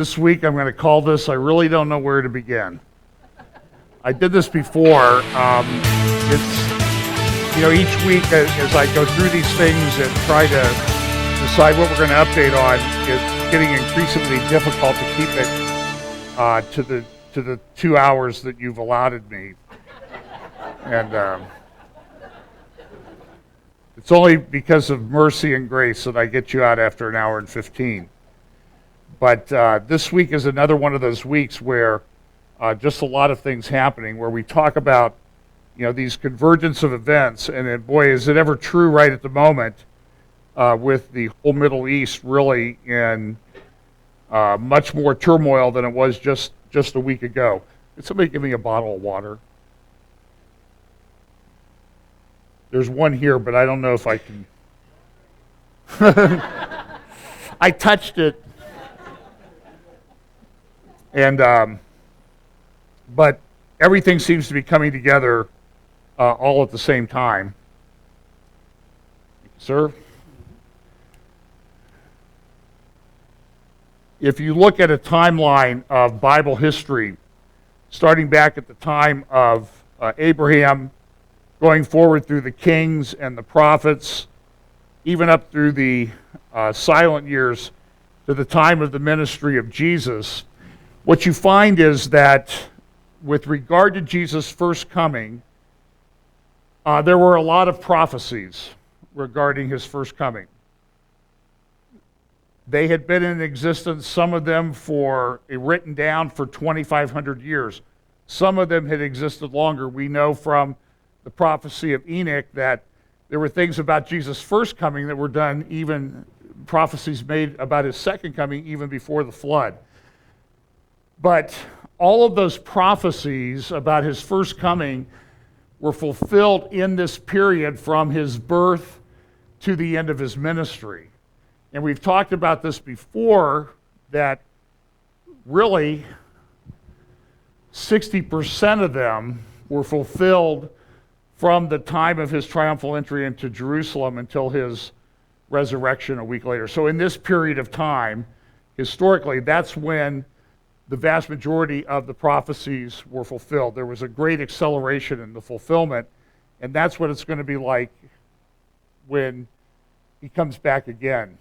This week I'm going to call this, I really don't know where to begin. I did this before. Each week as I go through these things and try to decide what we're going to update on, it's getting increasingly difficult to keep it to the 2 hours that you've allotted me. And it's only because of mercy and grace that I get you out after an hour and 15. But this week is another one of those weeks where just a lot of things happening, where we talk about, these convergence of events, and boy, is it ever true right at the moment with the whole Middle East really in much more turmoil than it was just a week ago. Could somebody give me a bottle of water? There's one here, but I don't know if I can. I touched it. And but everything seems to be coming together all at the same time. Sir? If you look at a timeline of Bible history, starting back at the time of Abraham, going forward through the kings and the prophets, even up through the silent years to the time of the ministry of Jesus, what you find is that with regard to Jesus' first coming, there were a lot of prophecies regarding his first coming. They had been in existence, some of them written down for 2,500 years. Some of them had existed longer. We know from the prophecy of Enoch that there were things about Jesus' first coming that were done, even prophecies made about his second coming even before the flood. But all of those prophecies about his first coming were fulfilled in this period from his birth to the end of his ministry. And we've talked about this before, that really 60% of them were fulfilled from the time of his triumphal entry into Jerusalem until his resurrection a week later. So in this period of time, historically, that's when the vast majority of the prophecies were fulfilled. There was a great acceleration in the fulfillment, and that's what it's going to be like when he comes back again.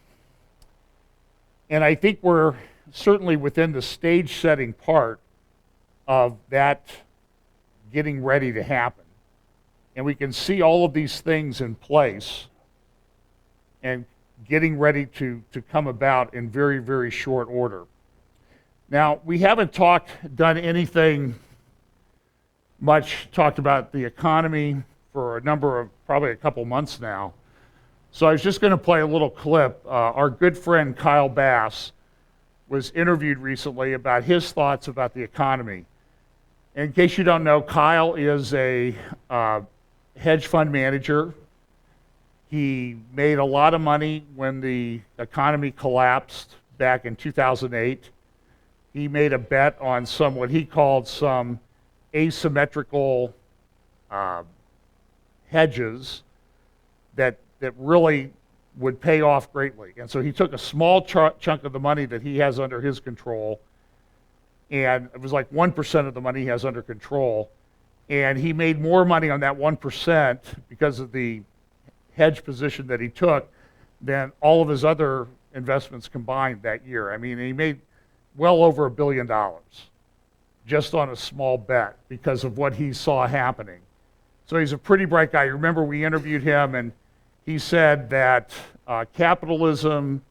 And I think we're certainly within the stage-setting part of that getting ready to happen. And we can see all of these things in place and getting ready to come about in very, very short order. Now, we haven't done anything much, talked about the economy for probably a couple months now. So I was just going to play a little clip. Our good friend Kyle Bass was interviewed recently about his thoughts about the economy. In case you don't know, Kyle is a hedge fund manager. He made a lot of money when the economy collapsed back in 2008. He made a bet on what he called some asymmetrical hedges that really would pay off greatly. And so he took a small chunk of the money that he has under his control, and it was like 1% of the money he has under control, and he made more money on that 1% because of the hedge position that he took than all of his other investments combined that year. I mean, he made well over $1 billion just on a small bet because of what he saw happening. So he's a pretty bright guy. Remember, we interviewed him, and he said that capitalism,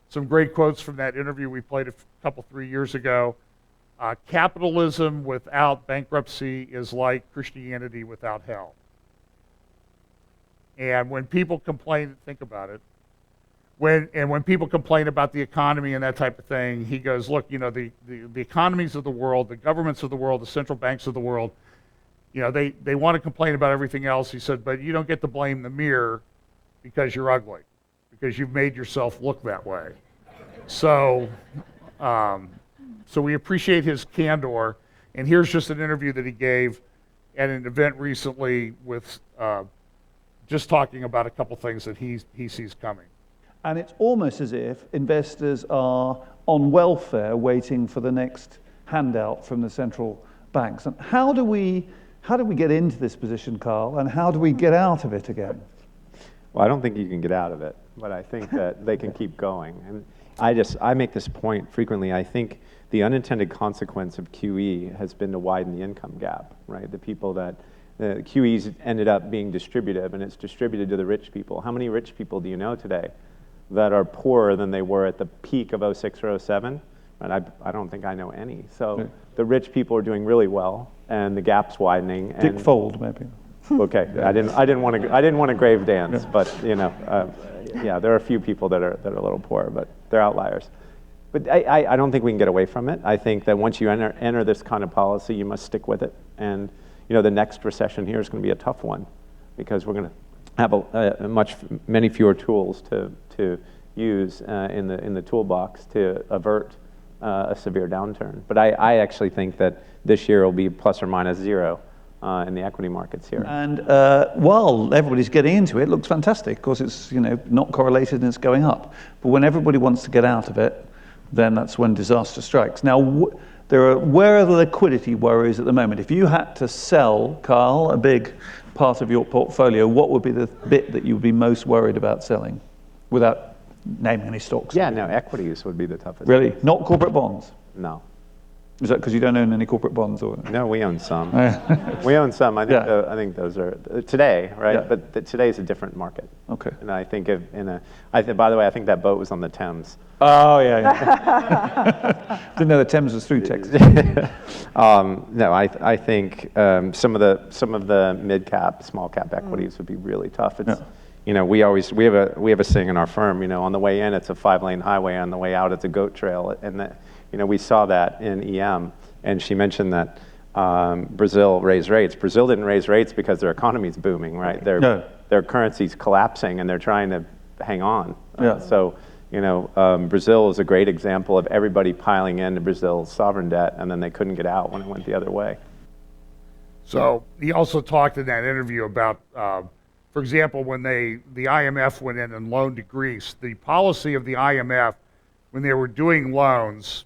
some great quotes from that interview we played a 3 years ago, capitalism without bankruptcy is like Christianity without hell. And when people complain, think about it, when people complain about the economy and that type of thing, he goes, look, the economies of the world, the governments of the world, the central banks of the world, they want to complain about everything else. He said, but you don't get to blame the mirror because you're ugly, because you've made yourself look that way. So we appreciate his candor. And here's just an interview that he gave at an event recently with just talking about a couple things that he sees coming. And it's almost as if investors are on welfare waiting for the next handout from the central banks. And how do we get into this position, Carl, and how do we get out of it again? Well, I don't think you can get out of it, but I think that they can keep going. And I make this point frequently. I think the unintended consequence of QE has been to widen the income gap, right? The people that QE's ended up being distributive, and it's distributed to the rich people. How many rich people do you know today that are poorer than they were at the peak of 06 or 07? And I don't think I know any. So the rich people are doing really well, and the gap's widening. Dick Fold, maybe. Okay, I didn't want to grave dance, but yeah, there are a few people that are a little poor, but they're outliers. But I don't think we can get away from it. I think that once you enter this kind of policy, you must stick with it. And the next recession here is going to be a tough one, because we're going to have many fewer tools to use in the toolbox to avert a severe downturn. But I actually think that this year will be plus or minus zero in the equity markets here. And while everybody's getting into it, it looks fantastic. Of course, it's not correlated and it's going up. But when everybody wants to get out of it, then that's when disaster strikes. Now, where are the liquidity worries at the moment? If you had to sell, Carl, a big part of your portfolio, what would be the bit that you would be most worried about selling, without naming any stocks? Yeah, no, equities would be the toughest. Really? Not corporate bonds? No. Is that because you don't own any corporate bonds? Or? No, we own some. We own some. I think those are today, right? Yeah. But today's a different market. Okay. And I think by the way, I think that boat was on the Thames. Oh yeah. Didn't know the Thames was through Texas. No, I think some of the mid cap, small cap equities would be really tough. It's we have a saying in our firm. On the way in it's a 5-lane highway, on the way out it's a goat trail, and we saw that in EM, and she mentioned that Brazil raised rates. Brazil didn't raise rates because their economy's booming, right? Their currency's collapsing, and they're trying to hang on. So, Brazil is a great example of everybody piling into Brazil's sovereign debt, and then they couldn't get out when it went the other way. So he also talked in that interview about, for example, when the IMF went in and loaned to Greece, the policy of the IMF when they were doing loans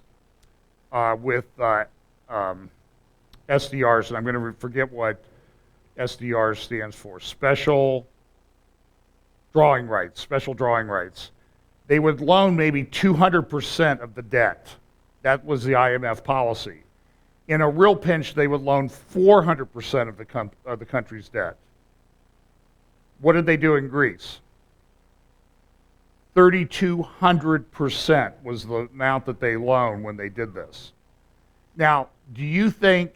with SDRs, and I'm going to forget what SDR stands for, special drawing rights. They would loan maybe 200% of the debt. That was the IMF policy. In a real pinch, they would loan 400% of the country's debt. What did they do in Greece? 3,200% was the amount that they loaned when they did this. Now, do you think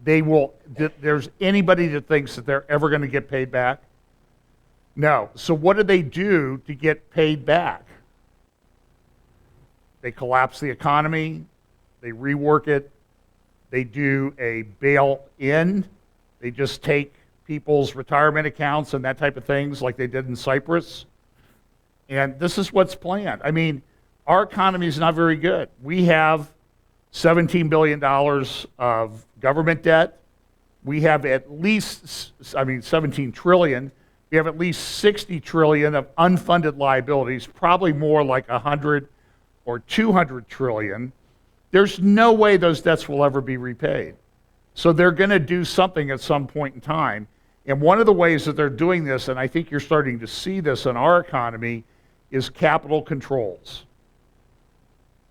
there's anybody that thinks that they're ever going to get paid back? No. So what do they do to get paid back? They collapse the economy, they rework it, they do a bail-in, they just take people's retirement accounts and that type of things like they did in Cyprus. And this is what's planned. I mean, our economy is not very good. We have $17 billion of government debt. We have at least, 17 trillion. We have at least 60 trillion of unfunded liabilities, probably more like 100 or 200 trillion. There's no way those debts will ever be repaid. So they're going to do something at some point in time. And one of the ways that they're doing this, and I think you're starting to see this in our economy, is capital controls.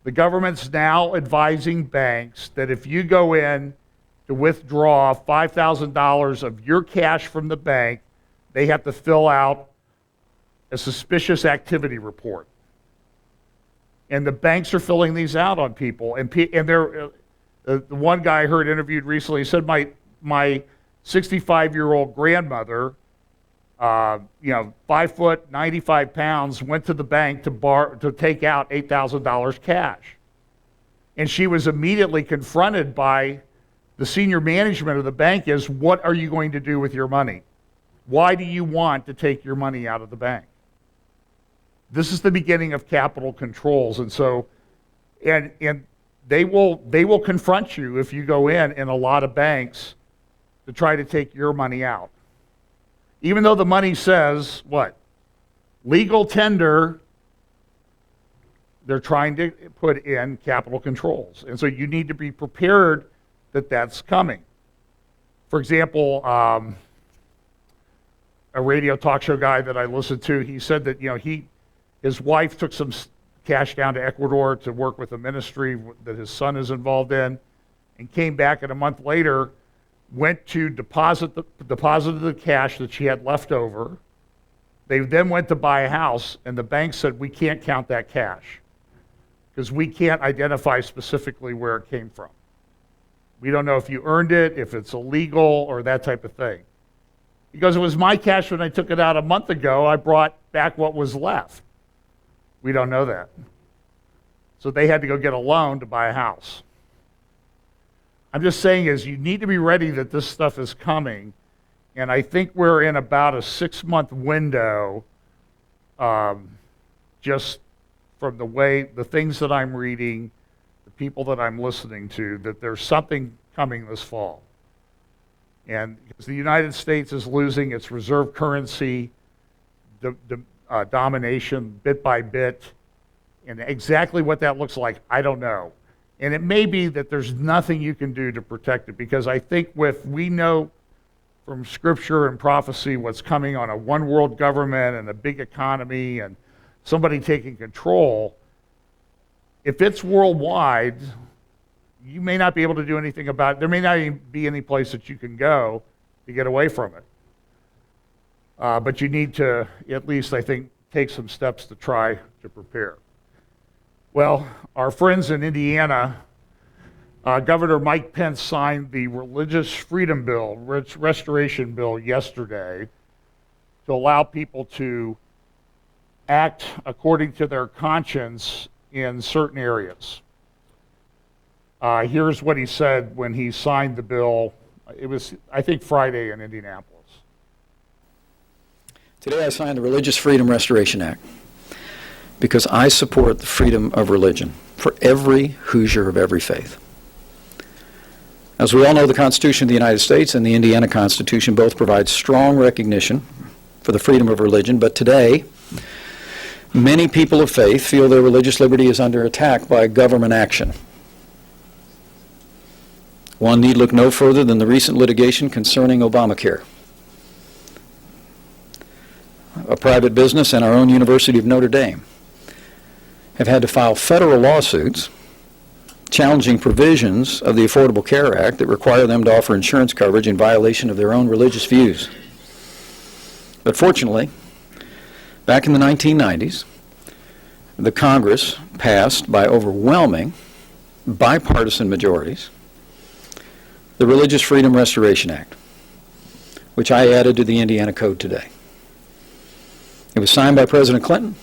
The government's now advising banks that if you go in to withdraw $5,000 of your cash from the bank, they have to fill out a suspicious activity report. And the banks are filling these out on people. And they're, the one guy I heard interviewed recently said, my 65-year-old grandmother, 5 foot, 95 pounds, went to the bank to take out $8,000 cash. And she was immediately confronted by the senior management of the bank is, what are you going to do with your money? Why do you want to take your money out of the bank? This is the beginning of capital controls. And so, and they will confront you if you go in a lot of banks to try to take your money out. Even though the money says, what? Legal tender, they're trying to put in capital controls. And so you need to be prepared that that's coming. For example, a radio talk show guy that I listened to, he said that his wife took some cash down to Ecuador to work with a ministry that his son is involved in, and came back, and a month later went to deposited the cash that she had left over. They then went to buy a house, and the bank said, we can't count that cash because we can't identify specifically where it came from. We don't know if you earned it, if it's illegal, or that type of thing. He goes, it was my cash when I took it out a month ago. I brought back what was left. We don't know that. So they had to go get a loan to buy a house. I'm just saying is you need to be ready that this stuff is coming. And I think we're in about a 6-month window, just from the things that I'm reading, the people that I'm listening to, that there's something coming this fall. And because the United States is losing its reserve currency domination bit by bit, and exactly what that looks like, I don't know. And it may be that there's nothing you can do to protect it, because I think we know from scripture and prophecy what's coming on a one world government and a big economy and somebody taking control. If it's worldwide, you may not be able to do anything about it. There may not even be any place that you can go to get away from it. But you need to, at least I think, take some steps to try to prepare. Well, our friends in Indiana, Governor Mike Pence signed the Religious Freedom Bill, Restoration Bill, yesterday to allow people to act according to their conscience in certain areas. Here's what he said when he signed the bill. It was, I think, Friday in Indianapolis. Today I signed the Religious Freedom Restoration Act because I support the freedom of religion for every Hoosier of every faith. As we all know, the Constitution of the United States and the Indiana Constitution both provide strong recognition for the freedom of religion, but today many people of faith feel their religious liberty is under attack by government action. One need look no further than the recent litigation concerning Obamacare. A private business and our own University of Notre Dame have had to file federal lawsuits challenging provisions of the Affordable Care Act that require them to offer insurance coverage in violation of their own religious views. But fortunately, back in the 1990s, the Congress passed by overwhelming bipartisan majorities the Religious Freedom Restoration Act, which I added to the Indiana Code today. It was signed by President Clinton.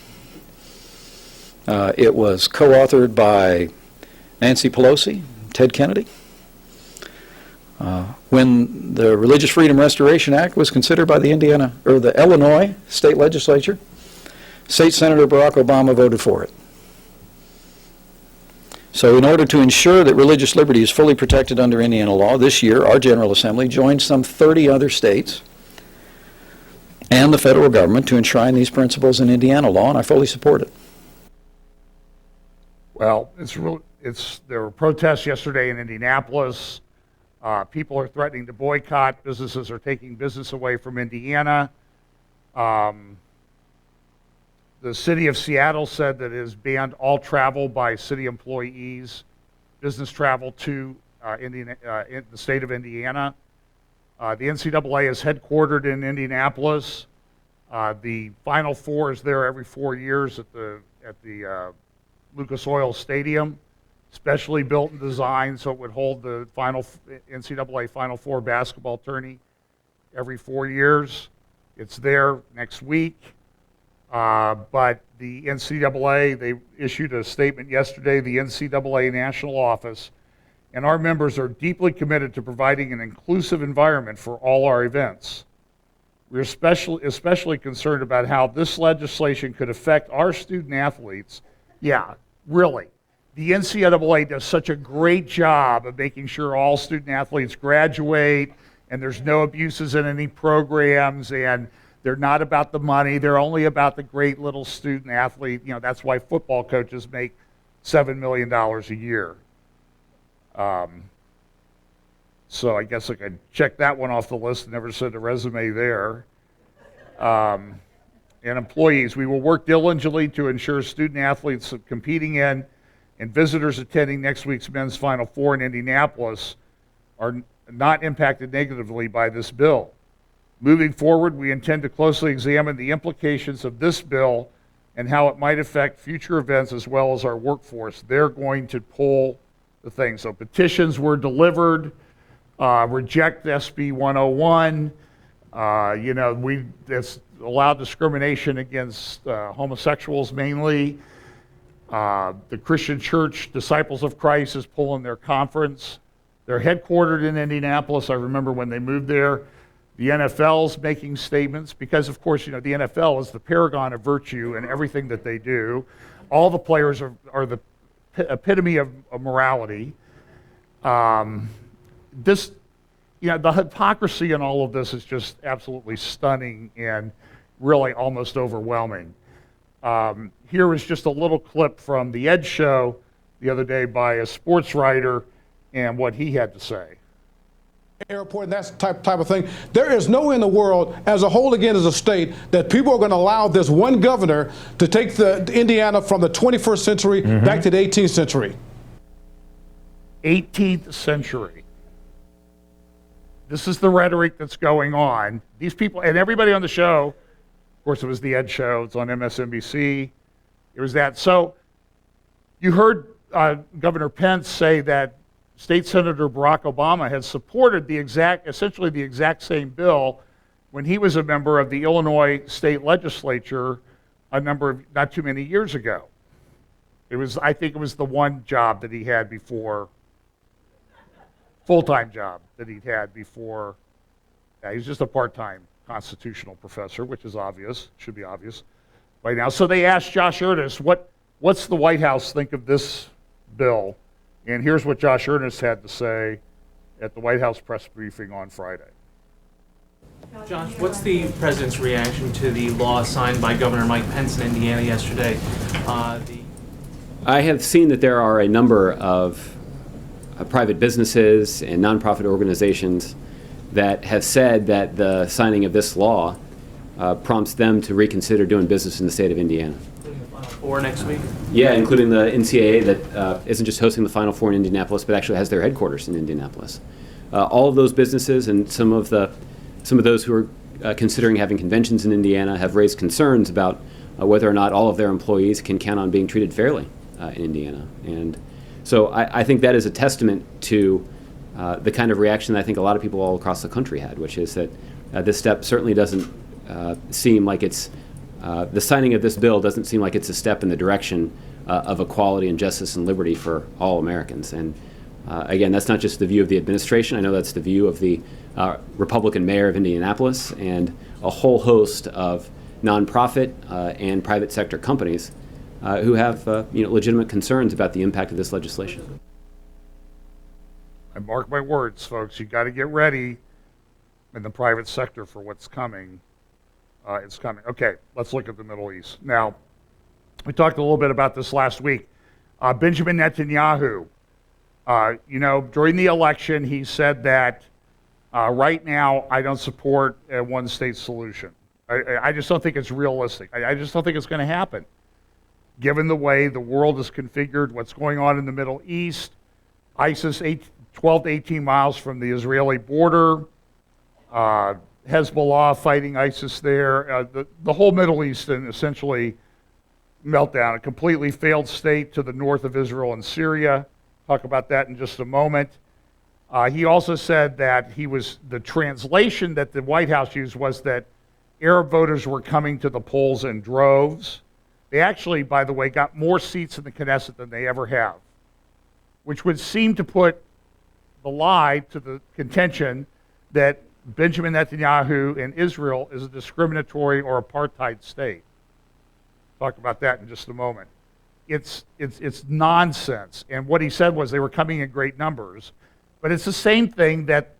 It was co-authored by Nancy Pelosi, Ted Kennedy. When the Religious Freedom Restoration Act was considered by the Illinois state legislature, State Senator Barack Obama voted for it. So in order to ensure that religious liberty is fully protected under Indiana law, this year our General Assembly joined some 30 other states and the federal government to enshrine these principles in Indiana law, and I fully support it. Well, there were protests yesterday in Indianapolis. People are threatening to boycott. Businesses are taking business away from Indiana. The city of Seattle said that it has banned all travel by city employees, business travel to in the state of Indiana. The NCAA is headquartered in Indianapolis. The Final Four is there every 4 years at the Lucas Oil Stadium, specially built and designed so it would hold the NCAA Final Four basketball tourney every 4 years. It's there next week. But the NCAA, they issued a statement yesterday, the NCAA National Office, and our members are deeply committed to providing an inclusive environment for all our events. We're especially concerned about how this legislation could affect our student athletes. Yeah, really. The NCAA does such a great job of making sure all student athletes graduate and there's no abuses in any programs, and They're not about the money. They're only about the great little student athlete. You know, that's why football coaches make $7 million a year. So I guess I could check that one off the list. Never sent a resume there. And employees, we will work diligently to ensure student athletes competing in and visitors attending next week's men's Final Four in Indianapolis are not impacted negatively by this bill. Moving forward, we intend to closely examine the implications of this bill and how it might affect future events as well as our workforce. They're going to pull the thing. So petitions were delivered, reject SB 101. It's allowed discrimination against homosexuals mainly. The Christian Church, Disciples of Christ, is pulling their conference. They're headquartered in Indianapolis. I remember when they moved there. The NFL's making statements because, of course, the NFL is the paragon of virtue in everything that they do. All the players are the epitome of morality. The hypocrisy in all of this is just absolutely stunning and really almost overwhelming. Here is just a little clip from the Ed Show the other day by a sports writer and what he had to say. Airport and that type of thing. There is no way in the world, as a whole, again, as a state, that people are going to allow this one governor to take the Indiana from the 21st century back to the 18th century. 18th century. This is the rhetoric that's going on. These people, and everybody on the show, of course, it was the Ed Show. It's on MSNBC. It was that. So you heard Governor Pence say that State Senator Barack Obama had supported essentially the exact same bill when he was a member of the Illinois state legislature not too many years ago. I think it was the one job that he had before, full-time job that he'd had before. Yeah, he's just a part-time constitutional professor, which is obvious, should be obvious by now. So they asked Josh Earnest, what's the White House think of this bill? And here's what Josh Earnest had to say at the White House press briefing on Friday. Josh, what's the president's reaction to the law signed by Governor Mike Pence in Indiana yesterday? I have seen that there are a number of private businesses and nonprofit organizations that have said that the signing of this law prompts them to reconsider doing business in the state of Indiana. Four next week? Yeah, including the NCAA that isn't just hosting the Final Four in Indianapolis, but actually has their headquarters in Indianapolis. All of those businesses and some of those who are considering having conventions in Indiana have raised concerns about whether or not all of their employees can count on being treated fairly in Indiana. And so I think that is a testament to the kind of reaction that I think a lot of people all across the country had, which is that this step certainly doesn't seem like it's the signing of this bill doesn't seem like it's a step in the direction of equality and justice and liberty for all Americans. And again, that's not just the view of the administration. I know that's the view of the Republican mayor of Indianapolis and a whole host of nonprofit and private sector companies who have legitimate concerns about the impact of this legislation. I mark my words, folks. You got to get ready in the private sector for what's coming. It's coming. Okay, let's look at the Middle East. Now, we talked a little bit about this last week. Benjamin Netanyahu, during the election, he said that right now I don't support a one-state solution. I just don't think it's realistic. I just don't think it's going to happen. Given the way the world is configured, what's going on in the Middle East, ISIS 12 to 18 miles from the Israeli border, Hezbollah fighting ISIS there, the whole Middle East and essentially meltdown, a completely failed state to the north of Israel and Syria. Talk about that in just a moment. He also said that the translation that the White House used was that Arab voters were coming to the polls in droves. They actually, by the way, got more seats in the Knesset than they ever have, which would seem to put the lie to the contention that Benjamin Netanyahu and Israel is a discriminatory or apartheid state. Talk about that in just a moment. It's nonsense. And what he said was they were coming in great numbers. But it's the same thing that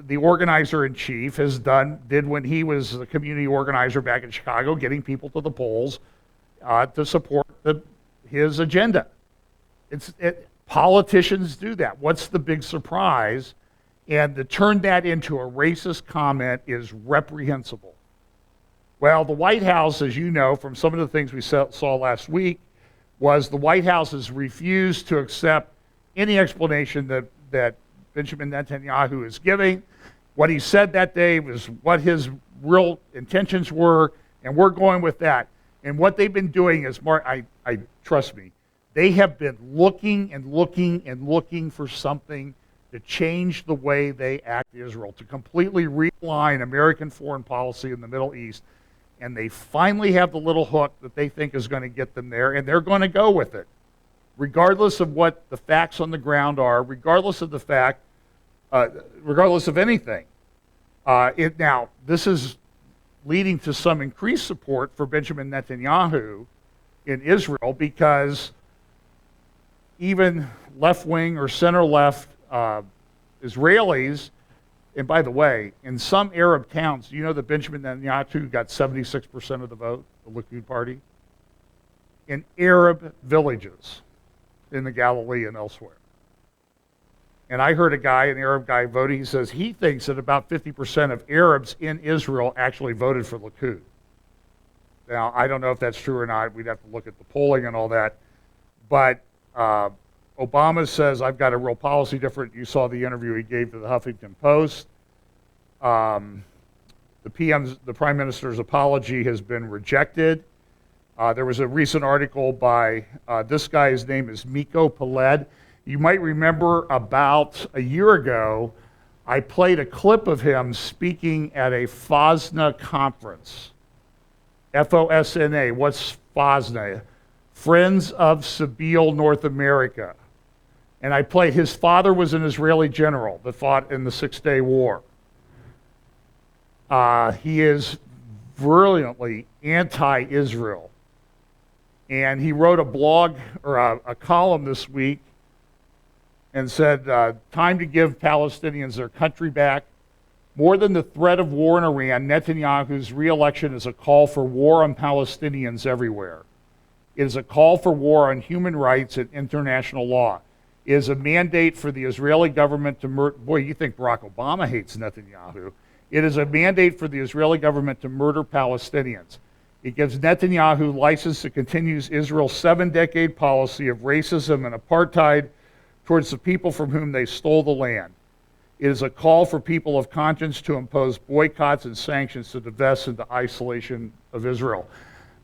the organizer-in-chief did when he was the community organizer back in Chicago, getting people to the polls to support his agenda. Politicians do that. What's the big surprise? And to turn that into a racist comment is reprehensible. Well, the White House, as you know from some of the things we saw last week, was the White House has refused to accept any explanation that Benjamin Netanyahu is giving. What he said that day was what his real intentions were, and we're going with that. And what they've been doing is, trust me, they have been looking and looking and looking for something to change the way they act Israel, to completely realign American foreign policy in the Middle East. And they finally have the little hook that they think is going to get them there, and they're going to go with it, regardless of what the facts on the ground are, regardless of the fact, regardless of anything. Now, this is leading to some increased support for Benjamin Netanyahu in Israel, because even left-wing or center-left Israelis, and by the way, in some Arab towns, do you know that Benjamin Netanyahu got 76% of the vote, the Likud party? In Arab villages in the Galilee and elsewhere. And I heard an Arab guy voting, he says he thinks that about 50% of Arabs in Israel actually voted for Likud. Now, I don't know if that's true or not. We'd have to look at the polling and all that. But Obama says, I've got a real policy different. You saw the interview he gave to the Huffington Post. The Prime Minister's apology has been rejected. There was a recent article by this guy, his name is Miko Peled. You might remember about a year ago, I played a clip of him speaking at a FOSNA conference. F-O-S-N-A, what's FOSNA? Friends of Sabeel North America. And I played, his father was an Israeli general that fought in the Six-Day War. He is brilliantly anti-Israel. And he wrote a blog, or a column this week, and said, time to give Palestinians their country back. More than the threat of war in Iran, Netanyahu's re-election is a call for war on Palestinians everywhere. It is a call for war on human rights and international law. It is a mandate for the Israeli government to murder. Boy, you think Barack Obama hates Netanyahu. It is a mandate for the Israeli government to murder Palestinians. It gives Netanyahu license to continue Israel's 7-decade policy of racism and apartheid towards the people from whom they stole the land. It is a call for people of conscience to impose boycotts and sanctions to divest into isolation of Israel.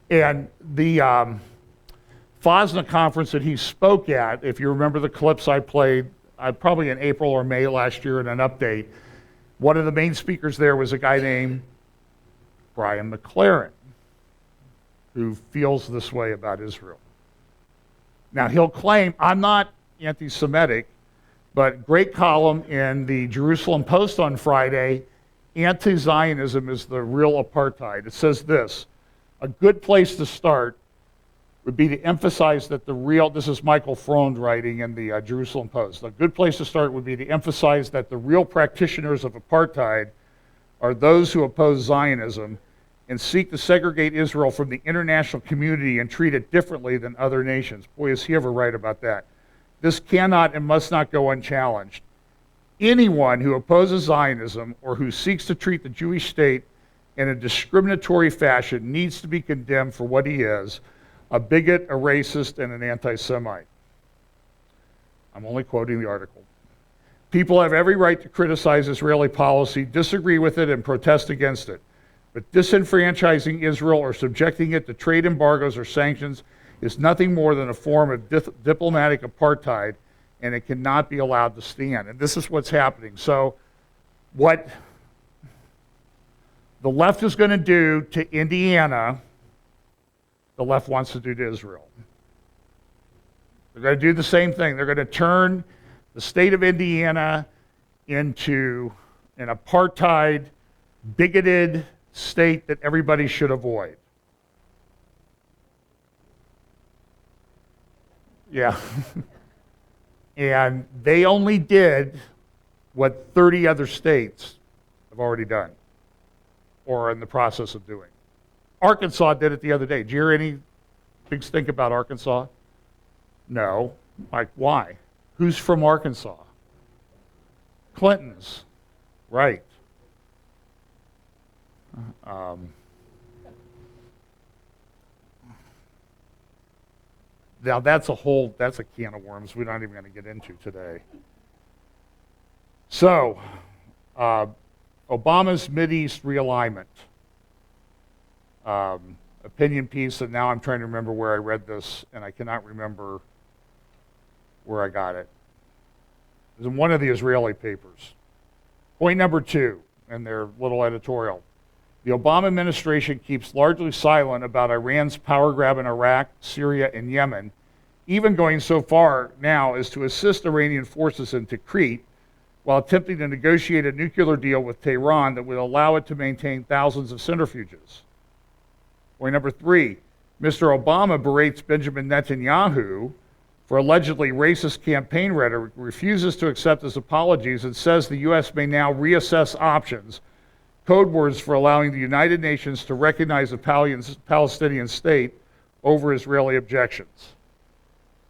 And the FOSNA conference that he spoke at, if you remember the clips I played, probably in April or May last year in an update, one of the main speakers there was a guy named Brian McLaren, who feels this way about Israel. Now, he'll claim, I'm not anti-Semitic, but great column in the Jerusalem Post on Friday, anti-Zionism is the real apartheid. It says this, a good place to start would be to emphasize that this is Michael Frohn writing in the Jerusalem Post, a good place to start would be to emphasize that the real practitioners of apartheid are those who oppose Zionism and seek to segregate Israel from the international community and treat it differently than other nations. Boy, is he ever right about that. This cannot and must not go unchallenged. Anyone who opposes Zionism or who seeks to treat the Jewish state in a discriminatory fashion needs to be condemned for what he is, a bigot, a racist, and an anti-Semite. I'm only quoting the article. People have every right to criticize Israeli policy, disagree with it, and protest against it. But disenfranchising Israel or subjecting it to trade embargoes or sanctions is nothing more than a form of diplomatic apartheid, and it cannot be allowed to stand. And this is what's happening. So what the left is going to do to Indiana, the left wants to do to Israel. They're going to do the same thing. They're going to turn the state of Indiana into an apartheid, bigoted state that everybody should avoid. Yeah. And they only did what 30 other states have already done or are in the process of doing. Arkansas did it the other day. Did you hear any big stink about Arkansas? No. Like, why? Who's from Arkansas? Clintons. Right. Now that's a can of worms we're not even going to get into today. So, Obama's Mideast realignment. Opinion piece, and now I'm trying to remember where I read this, and I cannot remember where I got it. It was in one of the Israeli papers. Point number 2 in their little editorial. The Obama administration keeps largely silent about Iran's power grab in Iraq, Syria, and Yemen, even going so far now as to assist Iranian forces in Tikrit while attempting to negotiate a nuclear deal with Tehran that would allow it to maintain thousands of centrifuges. Point number 3, Mr. Obama berates Benjamin Netanyahu for allegedly racist campaign rhetoric, refuses to accept his apologies, and says the U.S. may now reassess options, code words for allowing the United Nations to recognize a Palestinian state over Israeli objections.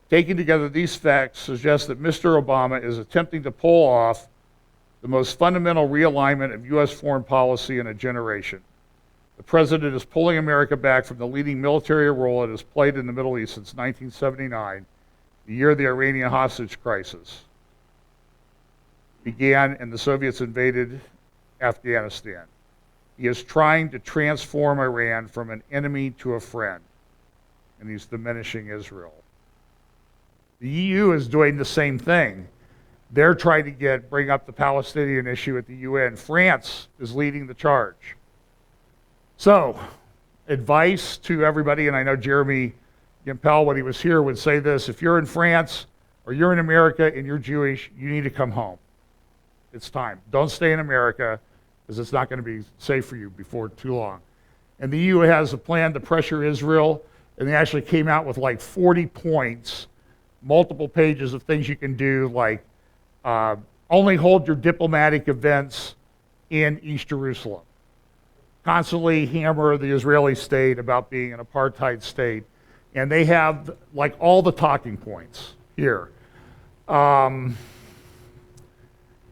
Taken together, these facts suggest that Mr. Obama is attempting to pull off the most fundamental realignment of U.S. foreign policy in a generation. The president is pulling America back from the leading military role it has played in the Middle East since 1979, the year the Iranian hostage crisis began and the Soviets invaded Afghanistan. He is trying to transform Iran from an enemy to a friend, and he's diminishing Israel. The EU is doing the same thing. They're trying to bring up the Palestinian issue at the UN. France is leading the charge. So, advice to everybody, and I know Jeremy Gimpel, when he was here, would say this: if you're in France or you're in America and you're Jewish, you need to come home. It's time. Don't stay in America, because it's not going to be safe for you before too long. And the EU has a plan to pressure Israel, and they actually came out with like 40 points, multiple pages of things you can do, like only hold your diplomatic events in East Jerusalem. Constantly hammer the Israeli state about being an apartheid state. And they have like all the talking points here. Here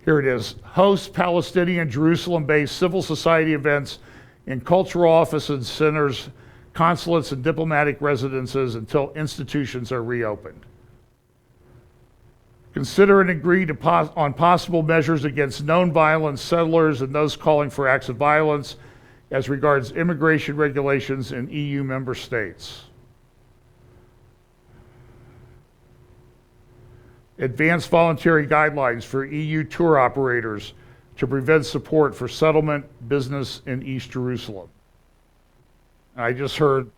it is. Host Palestinian Jerusalem-based civil society events in cultural offices, centers, consulates, and diplomatic residences until institutions are reopened. Consider and agree on possible measures against known violent settlers and those calling for acts of violence as regards immigration regulations in EU member states. Advanced voluntary guidelines for EU tour operators to prevent support for settlement business in East Jerusalem. I just heard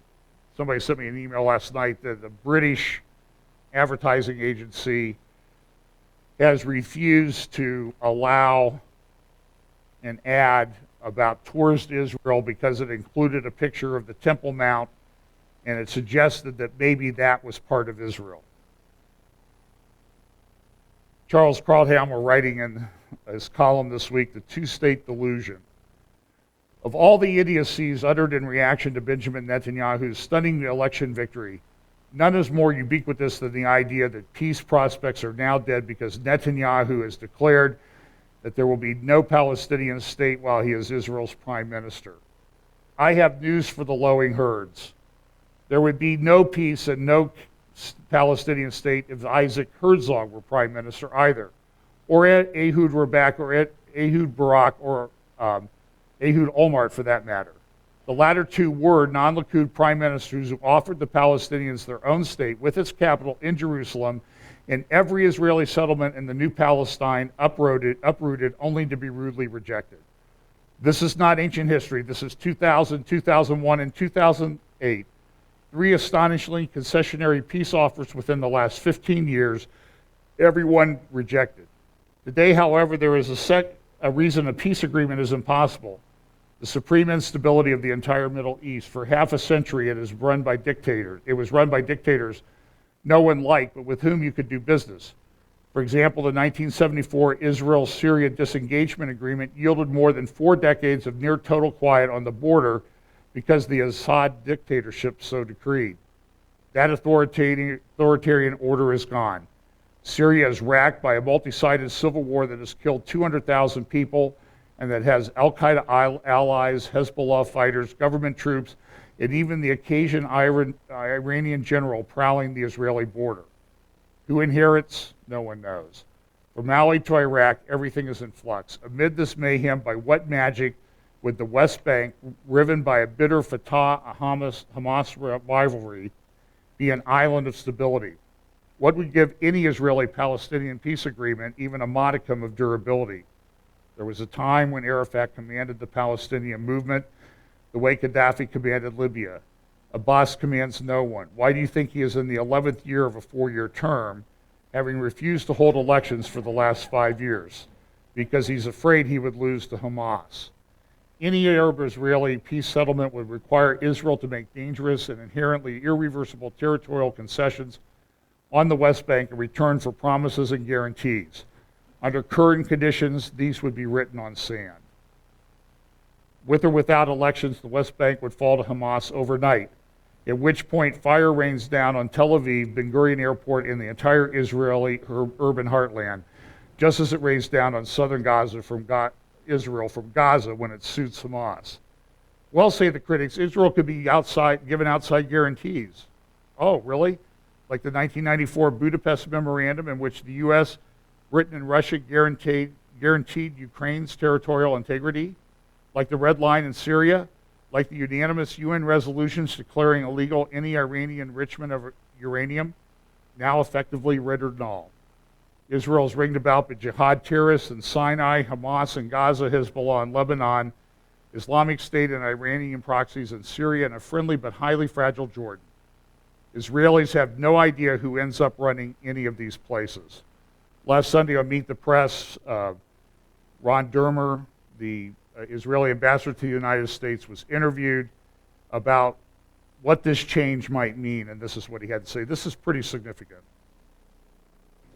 somebody sent me an email last night that the British advertising agency has refused to allow an ad about tours to Israel because it included a picture of the Temple Mount, and it suggested that maybe that was part of Israel. Charles Krauthammer, writing in his column this week, The Two-State Delusion. Of all the idiocies uttered in reaction to Benjamin Netanyahu's stunning election victory, none is more ubiquitous than the idea that peace prospects are now dead because Netanyahu has declared that there will be no Palestinian state while he is Israel's prime minister. I have news for the lowing herds. There would be no peace and no Palestinian state if Isaac Herzog were prime minister either, or Ehud Barak, or Ehud Barak, or Ehud Olmert for that matter. The latter two were non-Likud prime ministers who offered the Palestinians their own state with its capital in Jerusalem, and every Israeli settlement in the new Palestine uprooted only to be rudely rejected. This is not ancient history. This is 2000, 2001, and 2008. 3 astonishingly concessionary peace offers within the last 15 years, everyone rejected. Today, however, there is a reason a peace agreement is impossible. The supreme instability of the entire Middle East. For half a century, it was run by dictators no one liked, but with whom you could do business. For example, the 1974 Israel-Syria disengagement agreement yielded more than 4 decades of near total quiet on the border because the Assad dictatorship so decreed. That authoritarian order is gone. Syria is racked by a multi-sided civil war that has killed 200,000 people and that has al-Qaeda allies, Hezbollah fighters, government troops, and even the occasional Iranian general prowling the Israeli border. Who inherits? No one knows. From Mali to Iraq, everything is in flux. Amid this mayhem, by what magic would the West Bank, riven by a bitter Fatah-Hamas rivalry, be an island of stability? What would give any Israeli-Palestinian peace agreement even a modicum of durability? There was a time when Arafat commanded the Palestinian movement the way Gaddafi commanded Libya. Abbas commands no one. Why do you think he is in the 11th year of a 4-year term, having refused to hold elections for the last 5 years? Because he's afraid he would lose to Hamas. Any Arab-Israeli peace settlement would require Israel to make dangerous and inherently irreversible territorial concessions on the West Bank in return for promises and guarantees. Under current conditions, these would be written on sand. With or without elections, the West Bank would fall to Hamas overnight, at which point fire rains down on Tel Aviv, Ben Gurion Airport, and the entire Israeli urban heartland, just as it rains down on southern Gaza Israel from Gaza when it suits Hamas. Well, say the critics, Israel could be given outside guarantees. Oh, really? Like the 1994 Budapest Memorandum, in which the U.S., Britain, and Russia guaranteed Ukraine's territorial integrity? Like the Red Line in Syria? Like the unanimous UN resolutions declaring illegal any Iranian enrichment of uranium, now effectively rendered null? Israel is ringed about by jihad terrorists in Sinai, Hamas in Gaza, Hezbollah in Lebanon, Islamic State and Iranian proxies in Syria, and a friendly but highly fragile Jordan. Israelis have no idea who ends up running any of these places. Last Sunday on Meet the Press, Ron Dermer, the Israeli ambassador to the United States, was interviewed about what this change might mean, and this is what he had to say. This is pretty significant.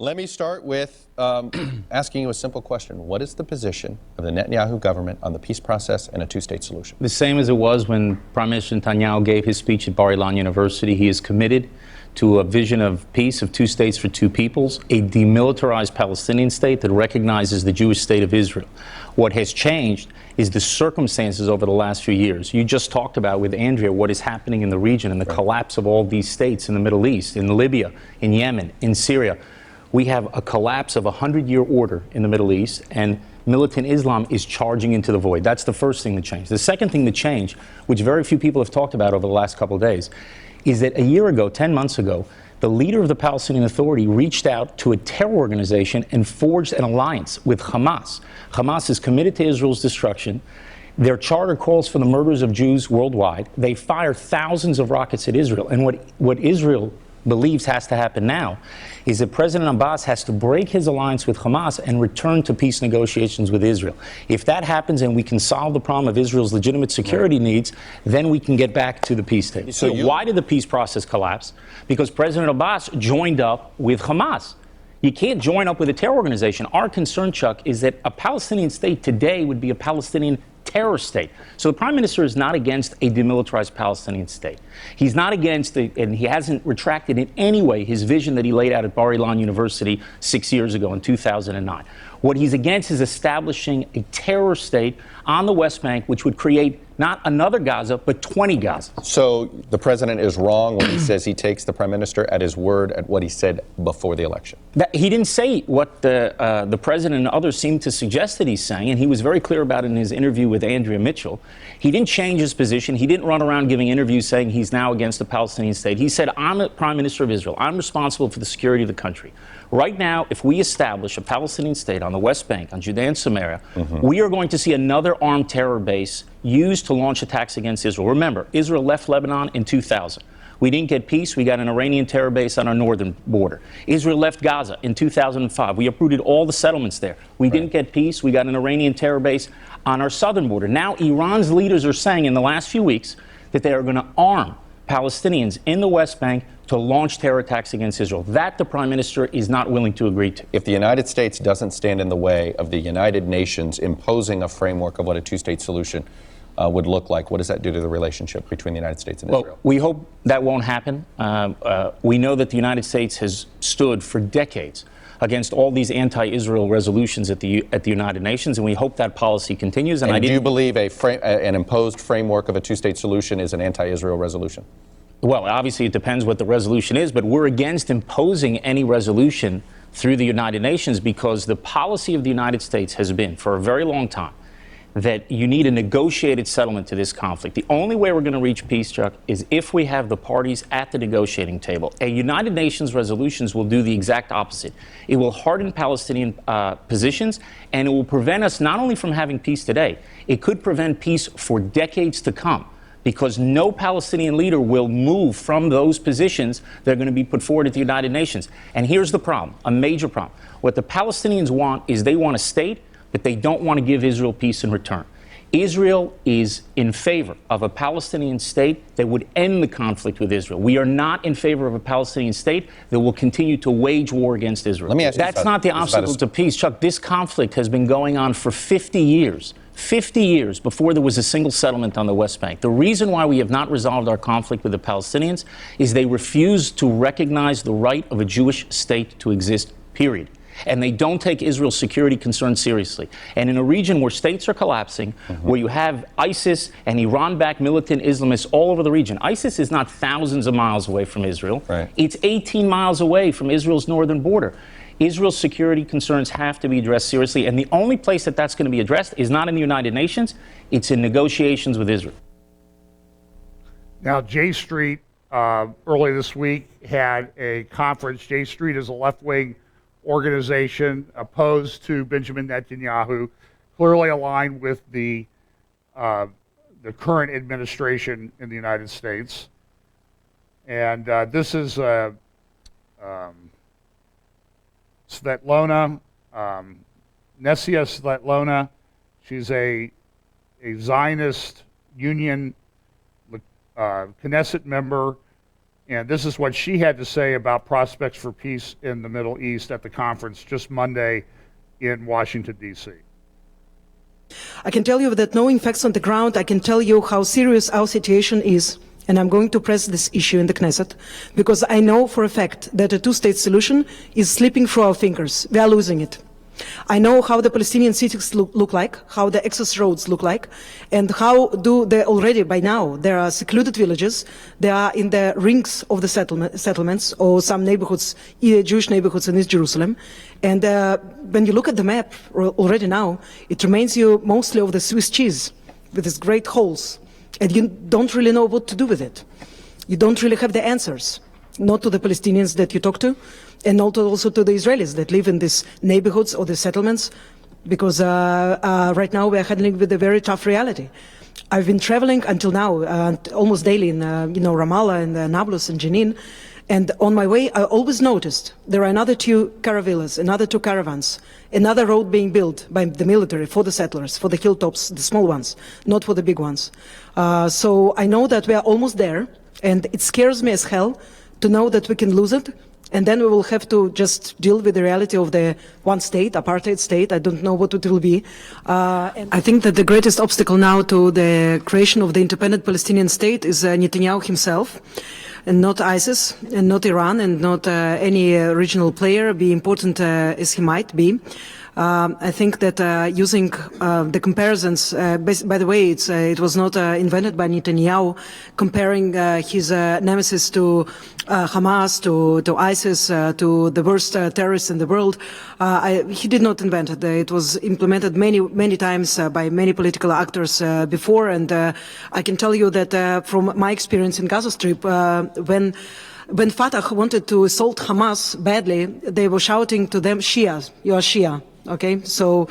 Let me start with asking you a simple question. What is the position of the Netanyahu government on the peace process and a two-state solution? The same as it was when Prime Minister Netanyahu gave his speech at Bar-Ilan University. He is committed to a vision of peace, of 2 states for 2 peoples, a demilitarized Palestinian state that recognizes the Jewish state of Israel. What has changed is the circumstances over the last few years. You just talked about with Andrea what is happening in the region and the collapse of all these states in the Middle East, in Libya, in Yemen, in Syria. We have a collapse of a 100-year order in the Middle East, and militant Islam is charging into the void. That's the first thing to change. The second thing to change, which very few people have talked about over the last couple of days, is that a year ago, 10 months ago, the leader of the Palestinian Authority reached out to a terror organization and forged an alliance with Hamas. Hamas is committed to Israel's destruction. Their charter calls for the murders of Jews worldwide. They fire thousands of rockets at Israel. And what Israel believes has to happen now is that President Abbas has to break his alliance with Hamas and return to peace negotiations with Israel. If that happens and we can solve the problem of Israel's legitimate security needs, then we can get back to the peace table. So why did the peace process collapse? Because President Abbas joined up with Hamas. You can't join up with a terror organization. Our concern, Chuck, is that a Palestinian state today would be a Palestinian terror state. So the Prime Minister is not against a demilitarized Palestinian state. He's not against it, and he hasn't retracted in any way his vision that he laid out at Bar-Ilan University 6 years ago in 2009. What he's against is establishing a terror state on the West Bank, which would create not another Gaza, but 20 Gaza. So the president is wrong when he says he takes the prime minister at his word at what he said before the election. He didn't say what the president and others seem to suggest that he's saying, and he was very clear about it in his interview with Andrea Mitchell. He didn't change his position. He didn't run around giving interviews saying he's now against the Palestinian state. He said, I'm the prime minister of Israel. I'm responsible for the security of the country. Right now, if we establish a Palestinian state on the West Bank, on Judea and Samaria, we are going to see another armed terror base used to launch attacks against Israel. Remember, Israel left Lebanon in 2000. We didn't get peace. We got an Iranian terror base on our northern border. Israel left Gaza in 2005. We uprooted all the settlements there. We didn't get peace. We got an Iranian terror base on our southern border. Now, Iran's leaders are saying in the last few weeks that they are going to arm Palestinians in the West Bank to launch terror attacks against Israel. That the Prime Minister is not willing to agree to. If the United States doesn't stand in the way of the United Nations imposing a framework of what a two-state solution would look like, what does that do to the relationship between the United States and Israel? Well, we hope that won't happen. We know that the United States has stood for decades against all these anti-Israel resolutions at the United Nations, and we hope that policy continues. And do you believe an imposed framework of a two-state solution is an anti-Israel resolution? Well, obviously it depends what the resolution is, but we're against imposing any resolution through the United Nations because the policy of the United States has been, for a very long time, that you need a negotiated settlement to this conflict. The only way we're going to reach peace, Chuck, is if we have the parties at the negotiating table. A United Nations resolutions will do the exact opposite. It will harden Palestinian positions, and it will prevent us not only from having peace today, it could prevent peace for decades to come, because no Palestinian leader will move from those positions that are going to be put forward at the United Nations. And here's the problem, a major problem. What the Palestinians want is they want a state, but they don't want to give Israel peace in return. Israel is in favor of a Palestinian state that would end the conflict with Israel. We are not in favor of a Palestinian state that will continue to wage war against Israel. Let me ask you That's not the obstacle to peace. Chuck, this conflict has been going on for 50 years. 50 years before there was a single settlement on the West Bank. The reason why we have not resolved our conflict with the Palestinians is they refuse to recognize the right of a Jewish state to exist, period. And they don't take Israel's security concerns seriously. And in a region where states are collapsing, where you have ISIS and Iran-backed militant Islamists all over the region. ISIS is not thousands of miles away from Israel. Right. It's 18 miles away from Israel's northern border. Israel's security concerns have to be addressed seriously. And the only place that that's going to be addressed is not in the United Nations. It's in negotiations with Israel. Now, J Street, early this week, had a conference. J Street is a left-wing organization opposed to Benjamin Netanyahu, clearly aligned with the current administration in the United States. And this is Svetlana, Nesia Svetlana. She's a Zionist Union Knesset member. And this is what she had to say about prospects for peace in the Middle East at the conference just Monday in Washington, D.C. I can tell you that knowing facts on the ground, I can tell you how serious our situation is. And I'm going to press this issue in the Knesset because I know for a fact that a two-state solution is slipping through our fingers. We are losing it. I know how the Palestinian cities look like, how the access roads look like, and how do they already, by now, there are secluded villages. They are in the rings of the settlements or some neighborhoods, Jewish neighborhoods in East Jerusalem. And when you look at the map already now, it reminds you mostly of the Swiss cheese with its great holes. And you don't really know what to do with it. You don't really have the answers, not to the Palestinians that you talk to, and not also to the Israelis that live in these neighborhoods or the settlements, because right now we are handling with a very tough reality. I've been traveling until now almost daily in Ramallah and Nablus and Jenin, and on my way I always noticed there are another two caravels, another two caravans, another road being built by the military for the settlers, for the hilltops, the small ones, not for the big ones. So I know that we are almost there, and it scares me as hell to know that we can lose it. And then we will have to just deal with the reality of the one state, apartheid state. I don't know what it will be. And I think that the greatest obstacle now to the creation of the independent Palestinian state is Netanyahu himself, and not ISIS, and not Iran, and not any regional player, be important as he might be. I think that using the comparisons, by the way, it was not invented by Netanyahu, comparing his nemesis to Hamas, to ISIS, to the worst terrorists in the world. He did not invent it. It was implemented many times by many political actors before, and I can tell you that from my experience in Gaza Strip, when Fatah wanted to assault Hamas badly, they were shouting to them, Shia, you are Shia. Okay, so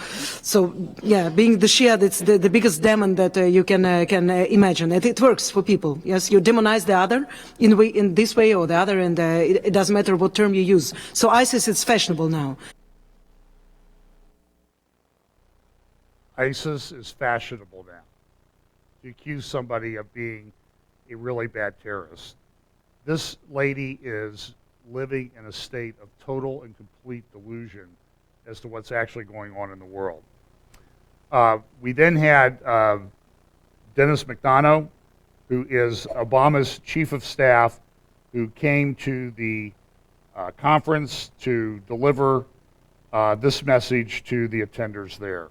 yeah, being the Shia, that's the biggest demon that you can imagine. It works for people. Yes, you demonize the other in this way or the other, and it doesn't matter what term you use. So ISIS is fashionable now. ISIS is fashionable now. To accuse somebody of being a really bad terrorist. This lady is living in a state of total and complete delusion as to what's actually going on in the world. We then had Dennis McDonough, who is Obama's chief of staff, who came to the conference to deliver this message to the attenders there.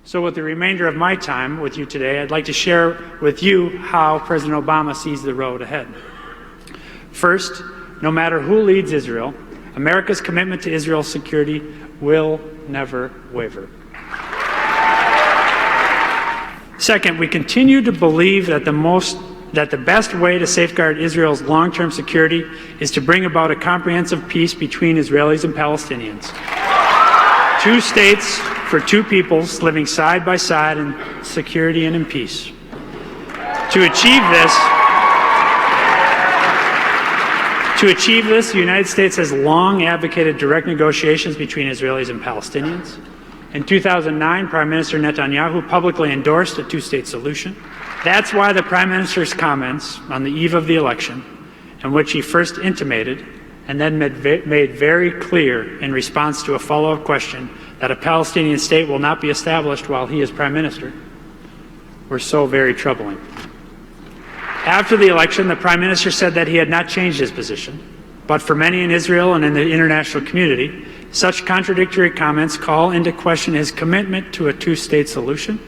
So with the remainder of my time with you today, I'd like to share with you how President Obama sees the road ahead. First, no matter who leads Israel, America's commitment to Israel's security will never waver. Second, we continue to believe that the best way to safeguard Israel's long-term security is to bring about a comprehensive peace between Israelis and Palestinians. 2 states for 2 peoples living side by side in security and in peace. To achieve this, the United States has long advocated direct negotiations between Israelis and Palestinians. In 2009, Prime Minister Netanyahu publicly endorsed a 2-state solution. That's why the Prime Minister's comments on the eve of the election, in which he first intimated and then made very clear in response to a follow-up question that a Palestinian state will not be established while he is Prime Minister, were so very troubling. After the election, the Prime Minister said that he had not changed his position, but for many in Israel and in the international community, such contradictory comments call into question his commitment to a 2-state solution,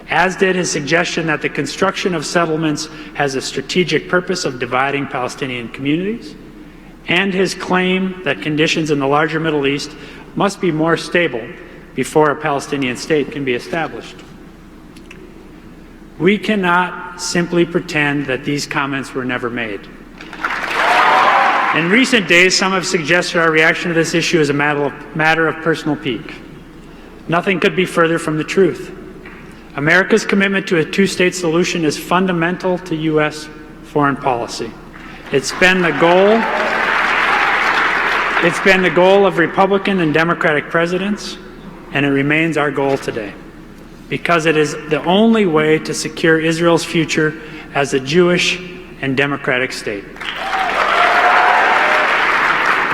as did his suggestion that the construction of settlements has a strategic purpose of dividing Palestinian communities, and his claim that conditions in the larger Middle East must be more stable before a Palestinian state can be established. We cannot simply pretend that these comments were never made. In recent days, some have suggested our reaction to this issue is a matter of personal pique. Nothing could be further from the truth. America's commitment to a 2-state solution is fundamental to U.S. foreign policy. It's been the goal of Republican and Democratic presidents, and it remains our goal today, because it is the only way to secure Israel's future as a Jewish and democratic state.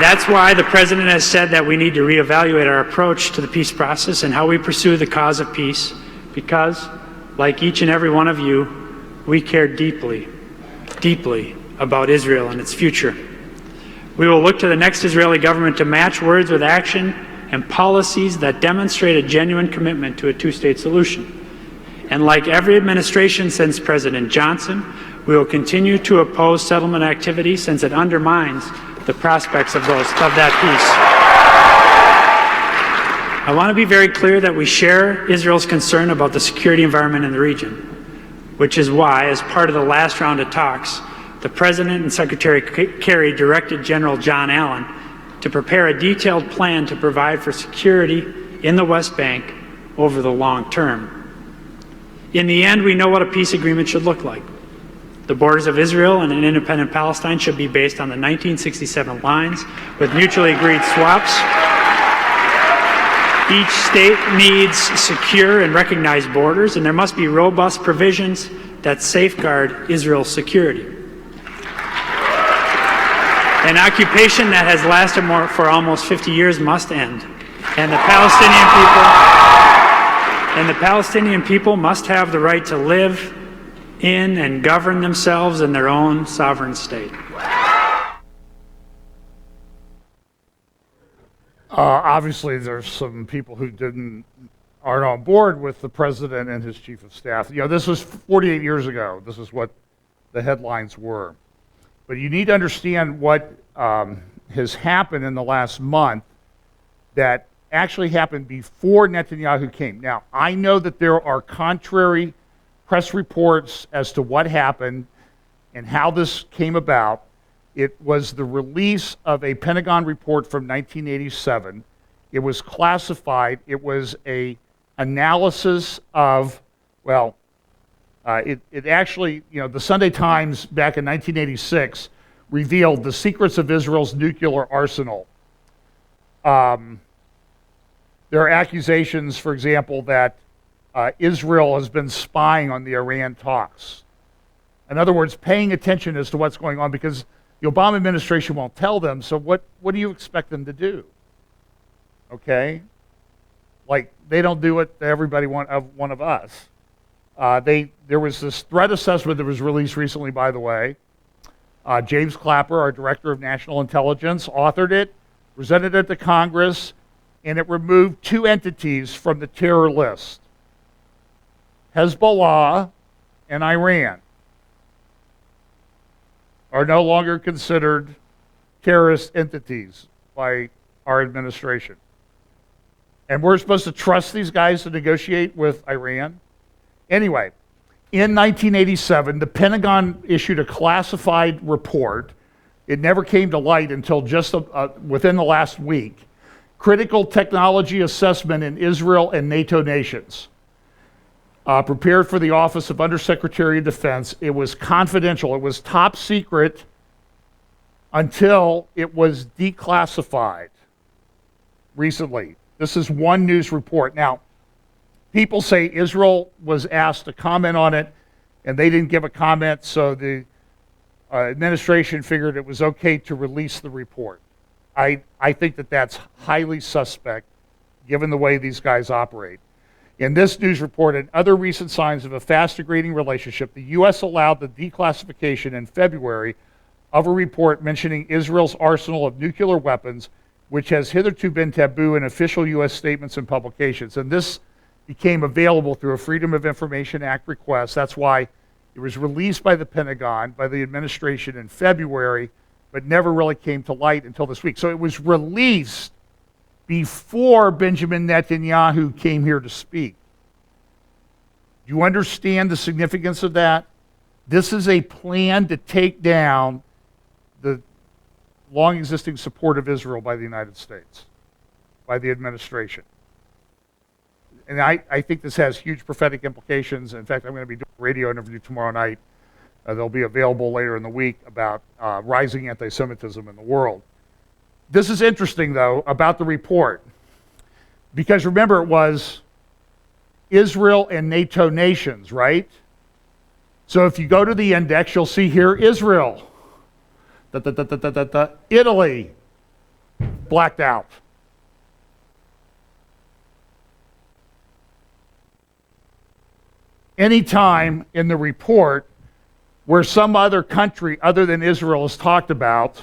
That's why the President has said that we need to reevaluate our approach to the peace process and how we pursue the cause of peace, because, like each and every one of you, we care deeply, deeply about Israel and its future. We will look to the next Israeli government to match words with action and policies that demonstrate a genuine commitment to a 2-state solution. And like every administration since President Johnson, we will continue to oppose settlement activity since it undermines the prospects of that peace. I want to be very clear that we share Israel's concern about the security environment in the region, which is why, as part of the last round of talks, the President and Secretary Kerry directed General John Allen to prepare a detailed plan to provide for security in the West Bank over the long term. In the end, we know what a peace agreement should look like. The borders of Israel and an independent Palestine should be based on the 1967 lines with mutually agreed swaps. Each state needs secure and recognized borders, and there must be robust provisions that safeguard Israel's security. An occupation that has lasted for almost 50 years must end, and the Palestinian people must have the right to live in and govern themselves in their own sovereign state. Obviously, there's some people who aren't on board with the president and his chief of staff. You know, this was 48 years ago. This is what the headlines were. But you need to understand what has happened in the last month that actually happened before Netanyahu came. Now, I know that there are contrary press reports as to what happened and how this came about. It was the release of a Pentagon report from 1987. It was classified. It was a analysis of, it actually, the Sunday Times back in 1986 revealed the secrets of Israel's nuclear arsenal. There are accusations, for example, that Israel has been spying on the Iran talks. In other words, paying attention as to what's going on, because the Obama administration won't tell them, so what do you expect them to do? Okay? Like, they don't do it to everybody one of us. There was this threat assessment that was released recently, by the way. James Clapper, our Director of National Intelligence, authored it, presented it to Congress, and it removed 2 entities from the terror list: Hezbollah and Iran are no longer considered terrorist entities by our administration. And we're supposed to trust these guys to negotiate with Iran? Anyway, in 1987, the Pentagon issued a classified report. It never came to light until just within the last week. Critical Technology Assessment in Israel and NATO nations. Prepared for the Office of Undersecretary of Defense. It was confidential. It was top secret until it was declassified recently. This is one news report. Now, people say Israel was asked to comment on it, and they didn't give a comment, so the administration figured it was okay to release the report. I think that that's highly suspect, given the way these guys operate. In this news report and other recent signs of a fast-degrading relationship, the U.S. allowed the declassification in February of a report mentioning Israel's arsenal of nuclear weapons, which has hitherto been taboo in official U.S. statements and publications. And this became available through a Freedom of Information Act request. That's why it was released by the Pentagon, by the administration in February, but never really came to light until this week. So it was released before Benjamin Netanyahu came here to speak. Do you understand the significance of that? This is a plan to take down the long-existing support of Israel by the United States, by the administration. And I think this has huge prophetic implications. In fact, I'm going to be doing a radio interview tomorrow night. They'll be available later in the week about rising anti-Semitism in the world. This is interesting, though, about the report, because remember, it was Israel and NATO nations, right? So if you go to the index, you'll see here Israel, Italy, blacked out. Anytime in the report where some other country other than Israel is talked about,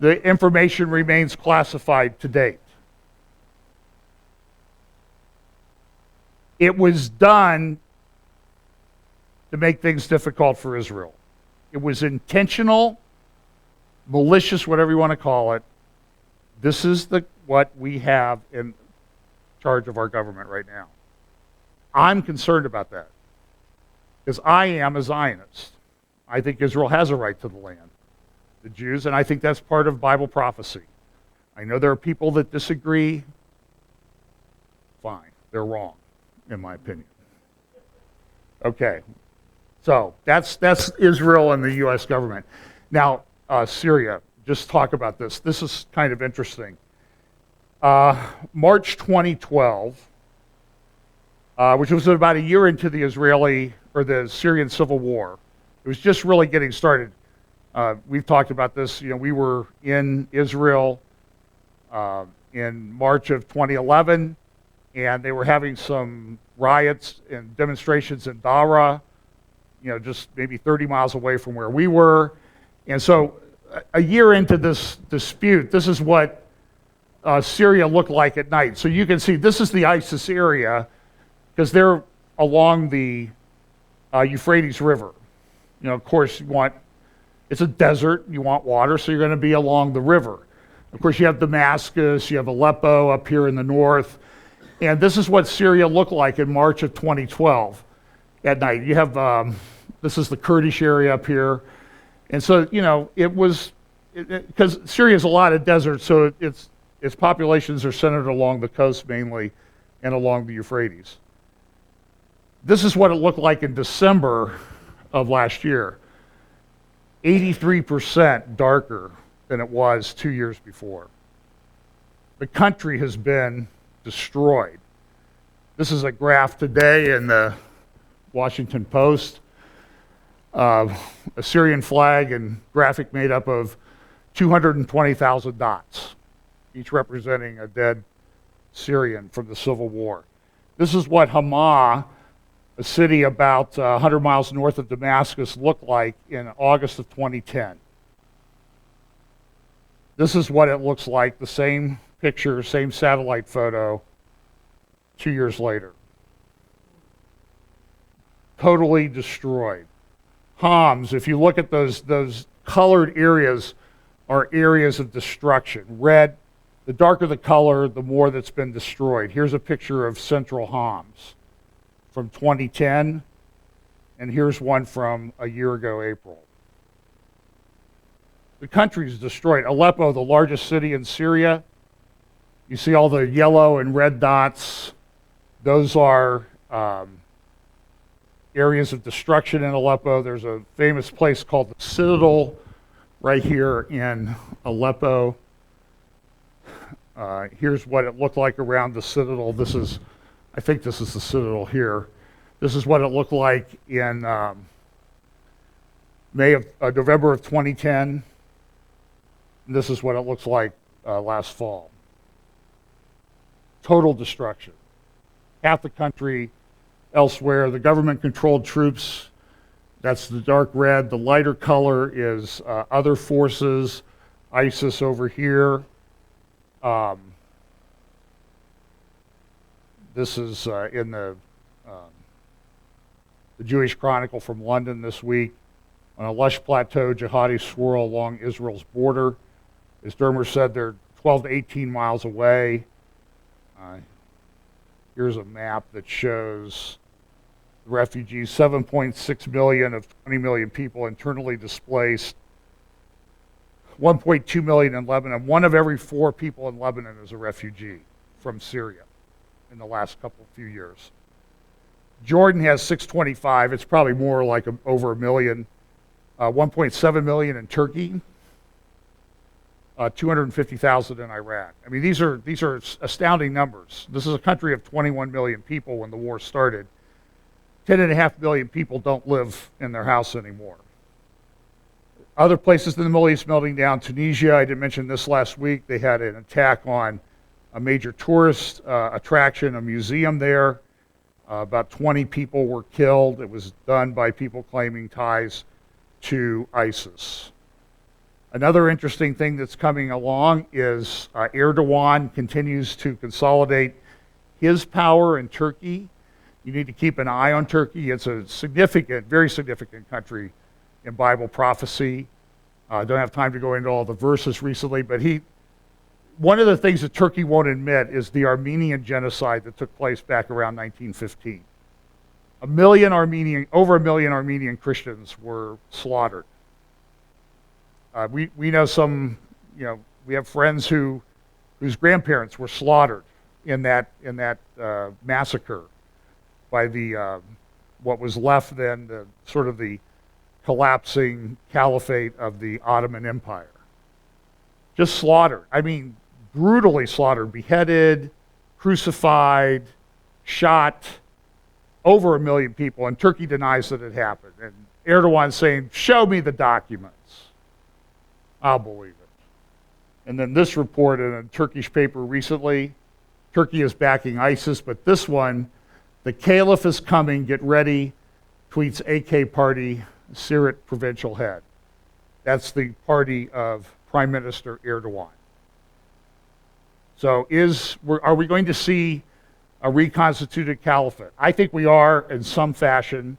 the information remains classified to date. It was done to make things difficult for Israel. It was intentional, malicious, whatever you want to call it. This is what we have in charge of our government right now. I'm concerned about that, because I am a Zionist. I think Israel has a right to the land, the Jews, and I think that's part of Bible prophecy. I know there are people that disagree. Fine, they're wrong, in my opinion. Okay, so that's Israel and the U.S. government. Now, Syria, just talk about this. This is kind of interesting. March 2012, which was about a year into the the Syrian civil war. It was just really getting started. We've talked about this. We were in Israel in March of 2011, and they were having some riots and demonstrations in Dara, just maybe 30 miles away from where we were. And so a year into this dispute, this is what Syria looked like at night. So you can see this is the ISIS area, because they're along the Euphrates River. Of course, it's a desert, you want water, so you're going to be along the river. Of course, you have Damascus, you have Aleppo up here in the north, and this is what Syria looked like in March of 2012 at night. You have, this is the Kurdish area up here, and so, it was, because Syria is a lot of desert, so its populations are centered along the coast mainly and along the Euphrates. This is what it looked like in December of last year. 83% darker than it was 2 years before. The country has been destroyed. This is a graph today in the Washington Post. a Syrian flag and graphic made up of 220,000 dots, each representing a dead Syrian from the Civil War. This is what Hama, a city about 100 miles north of Damascus, looked like in August of 2010. This is what it looks like, the same picture, same satellite photo, 2 years later. Totally destroyed. Homs, if you look at those colored areas, are areas of destruction. Red, the darker the color, the more that's been destroyed. Here's a picture of central Homs from 2010, and here's one from a year ago, April. The country's destroyed. Aleppo, the largest city in Syria, you see all the yellow and red dots. Those are areas of destruction in Aleppo. There's a famous place called the Citadel right here in Aleppo. Here's what it looked like around the Citadel. I think this is the Citadel here. This is what it looked like in November of 2010. And this is what it looks like last fall. Total destruction. Half the country elsewhere. The government-controlled troops, that's the dark red. The lighter color is other forces, ISIS over here. This is in the Jewish Chronicle from London this week. On a lush plateau, jihadis swirl along Israel's border. As Dermer said, they're 12 to 18 miles away. Here's a map that shows the refugees, 7.6 million of 20 million people internally displaced, 1.2 million in Lebanon. 1 of every 4 people in Lebanon is a refugee from Syria in the last few years. Jordan has 625. It's probably more like over a million. 1.7 million in Turkey. 250,000 in Iraq. I mean, these are astounding numbers. This is a country of 21 million people when the war started. 10.5 million people don't live in their house anymore. Other places in the Middle East melting down. Tunisia, I did mention this last week. They had an attack on a major tourist attraction, a museum there. About 20 people were killed. It was done by people claiming ties to ISIS. Another interesting thing that's coming along is Erdogan continues to consolidate his power in Turkey. You need to keep an eye on Turkey. It's a significant, very significant country in Bible prophecy. I don't have time to go into all the verses recently, but one of the things that Turkey won't admit is the Armenian genocide that took place back around 1915. Over a million Armenian Christians were slaughtered. We know some, we have friends whose grandparents were slaughtered in that massacre by the what was left then, the collapsing caliphate of the Ottoman Empire. Just slaughtered. I mean, brutally slaughtered, beheaded, crucified, shot. Over a million people, and Turkey denies that it happened. And Erdogan's saying, "Show me the documents." I'll believe it. And then this report in a Turkish paper recently, Turkey is backing ISIS, but this one, the caliph is coming, get ready, tweets AK party, Sirt provincial head. That's the party of Prime Minister Erdogan. So are we going to see a reconstituted caliphate? I think we are in some fashion.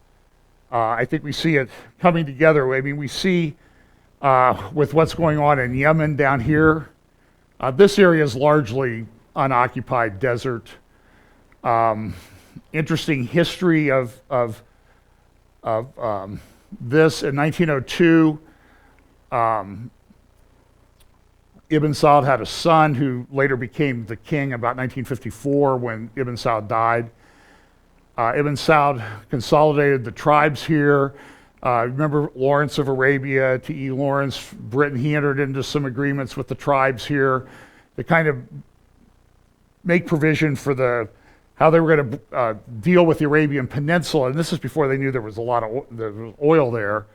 I think we see it coming together. I mean, we see with what's going on in Yemen down here, this area is largely unoccupied desert. Interesting history of this. In 1902, Ibn Saud had a son who later became the king about 1954 when Ibn Saud died. Ibn Saud consolidated the tribes here. Remember Lawrence of Arabia, T.E. Lawrence, Britain, he entered into some agreements with the tribes here to kind of make provision for the how they were going to deal with the Arabian Peninsula, and this is before they knew there was a lot of there was oil there.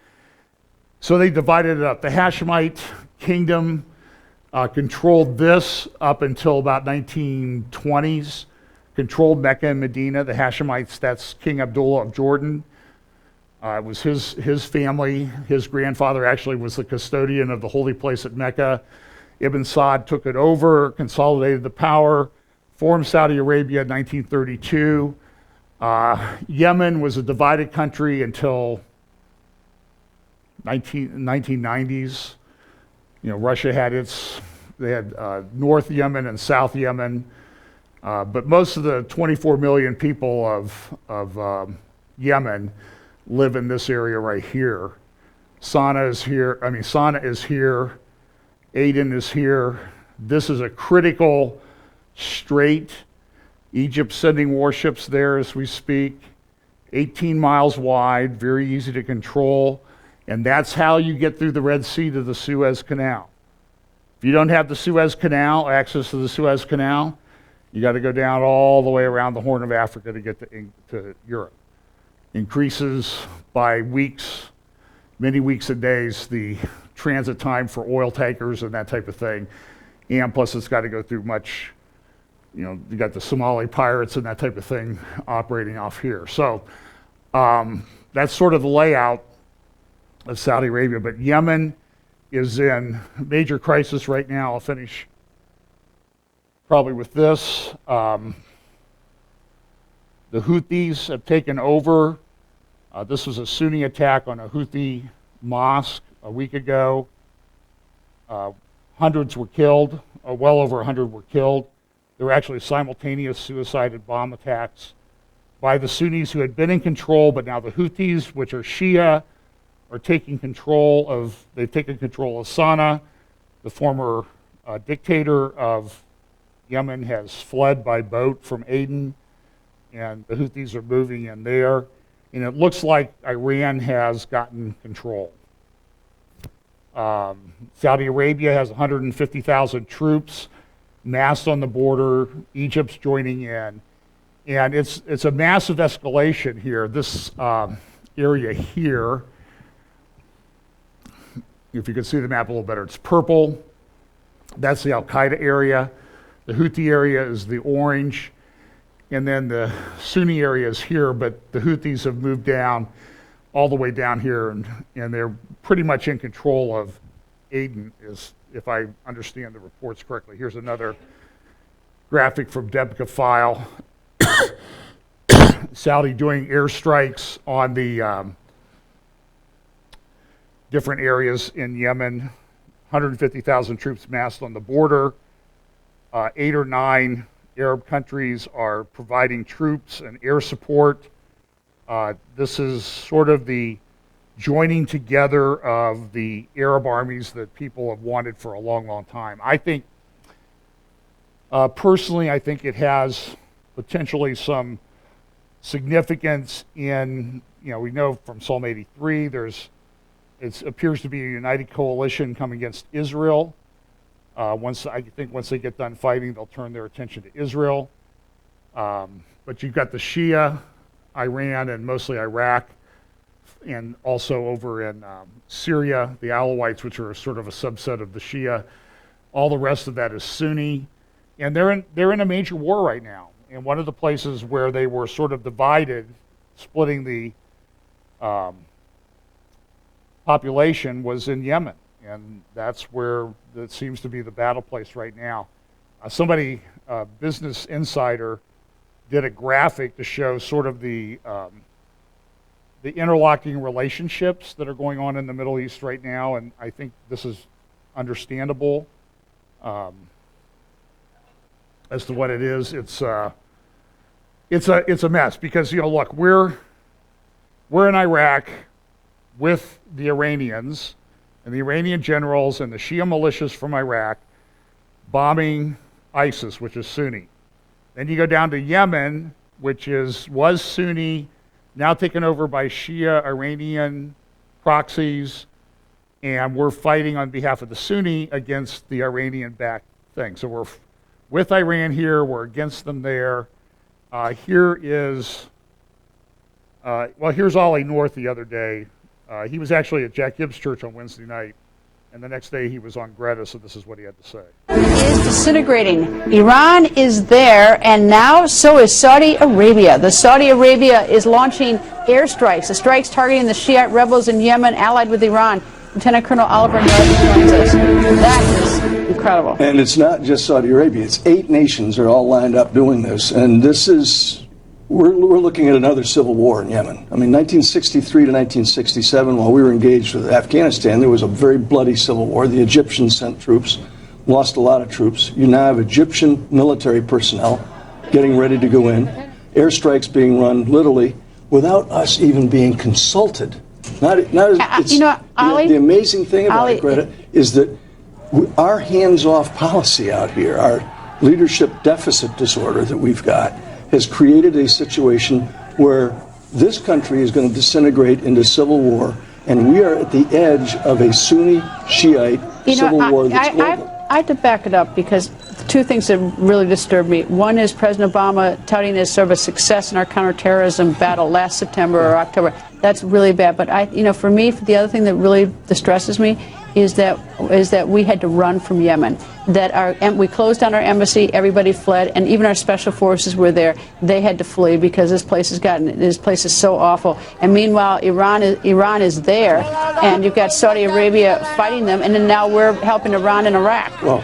So they divided it up. The Hashemite kingdom controlled this up until about 1920s, controlled Mecca and Medina. The Hashemites, that's King Abdullah of Jordan. It was his family. His grandfather actually was the custodian of the holy place at Mecca. Ibn Saud took it over, consolidated the power, formed Saudi Arabia in 1932. Yemen was a divided country until 1990s. You know, Russia had they had North Yemen and South Yemen, but most of the 24 million people of Yemen live in this area right here. Sana'a is here, Aden is here. This is a critical strait. Egypt's sending warships there as we speak. 18 miles wide, very easy to control, and that's how you get through the Red Sea to the Suez Canal. If you don't have the Suez Canal, access to the Suez Canal, you got to go down all the way around the Horn of Africa to get to Europe. Increases by weeks, many weeks and days, the transit time for oil tankers and that type of thing. And plus it's got to go through much, you know, you got the Somali pirates and that type of thing operating off here. So that's sort of the layout of Saudi Arabia. But Yemen is in major crisis right now. I'll finish probably with this. The Houthis have taken over. This was a Sunni attack on a Houthi mosque a week ago. Hundreds were killed, well over 100 were killed. There were actually simultaneous suicide and bomb attacks by the Sunnis who had been in control, but now the Houthis, which are Shia, are taking control of, they've taken control of Sana'a. The former dictator of Yemen has fled by boat from Aden, and the Houthis are moving in there. And it looks like Iran has gotten control. Saudi Arabia has 150,000 troops massed on the border. Egypt's joining in. And it's a massive escalation here. This area here, if you can see the map a little better, it's purple. That's the Al-Qaeda area. The Houthi area is the orange. And then the Sunni area is here, but the Houthis have moved down all the way down here, and they're pretty much in control of Aden, if I understand the reports correctly. Here's another graphic from Debka File. Saudi doing airstrikes on the different areas in Yemen. 150,000 troops massed on the border. 8 or 9 Arab countries are providing troops and air support. This is sort of the joining together of the Arab armies that people have wanted for a long, long time. I think, personally, I think it has potentially some significance in, you know, we know from Psalm 83, it appears to be a united coalition coming against Israel. Once they get done fighting, they'll turn their attention to Israel. But you've got the Shia, Iran, and mostly Iraq, and also over in Syria, the Alawites, which are sort of a subset of the Shia. All the rest of that is Sunni, and they're in a major war right now. And one of the places where they were sort of divided, splitting the population, was in Yemen. And that's where it seems to be the battle place right now. Somebody, Business Insider, did a graphic to show sort of the interlocking relationships that are going on in the Middle East right now, and I think this is understandable as to what it is. It's a mess because, you know, look, we're in Iraq with the Iranians and the Iranian generals and the Shia militias from Iraq bombing ISIS, which is Sunni. Then you go down to Yemen, which was Sunni, now taken over by Shia Iranian proxies, and we're fighting on behalf of the Sunni against the Iranian-backed thing. So we're with Iran here, we're against them there, Here is, well, here's Ollie North the other day. He was actually at Jack Gibbs Church on Wednesday night, and the next day he was on Greta, so this is what he had to say. Is disintegrating. Iran is there, and now so is Saudi Arabia. The Saudi Arabia is launching airstrikes, the strikes targeting the Shiite rebels in Yemen allied with Iran. Lieutenant Colonel Oliver North joins us. That is incredible. And it's not just Saudi Arabia. It's 8 nations are all lined up doing this. And this is, we're looking at another civil war in Yemen. I mean, 1963 to 1967, while we were engaged with Afghanistan, there was a very bloody civil war. The Egyptians sent troops, lost a lot of troops. You now have Egyptian military personnel getting ready to go in, airstrikes being run literally without us even being consulted. The amazing thing about it, Greta, is that our hands-off policy out here, our leadership deficit disorder that we've got, has created a situation where this country is going to disintegrate into civil war, and we are at the edge of a Sunni Shiite civil war that's global. I have to back it up because two things that really disturbed me. One is President Obama touting as sort of a success in our counterterrorism battle last September or October. That's really bad. But for me, the other thing that really distresses me is that we had to run from Yemen. We closed down our embassy, everybody fled, and even our special forces were there. They had to flee because this place is so awful. And meanwhile, Iran is there, and you've got Saudi Arabia fighting them, and then now we're helping Iran and Iraq. Well,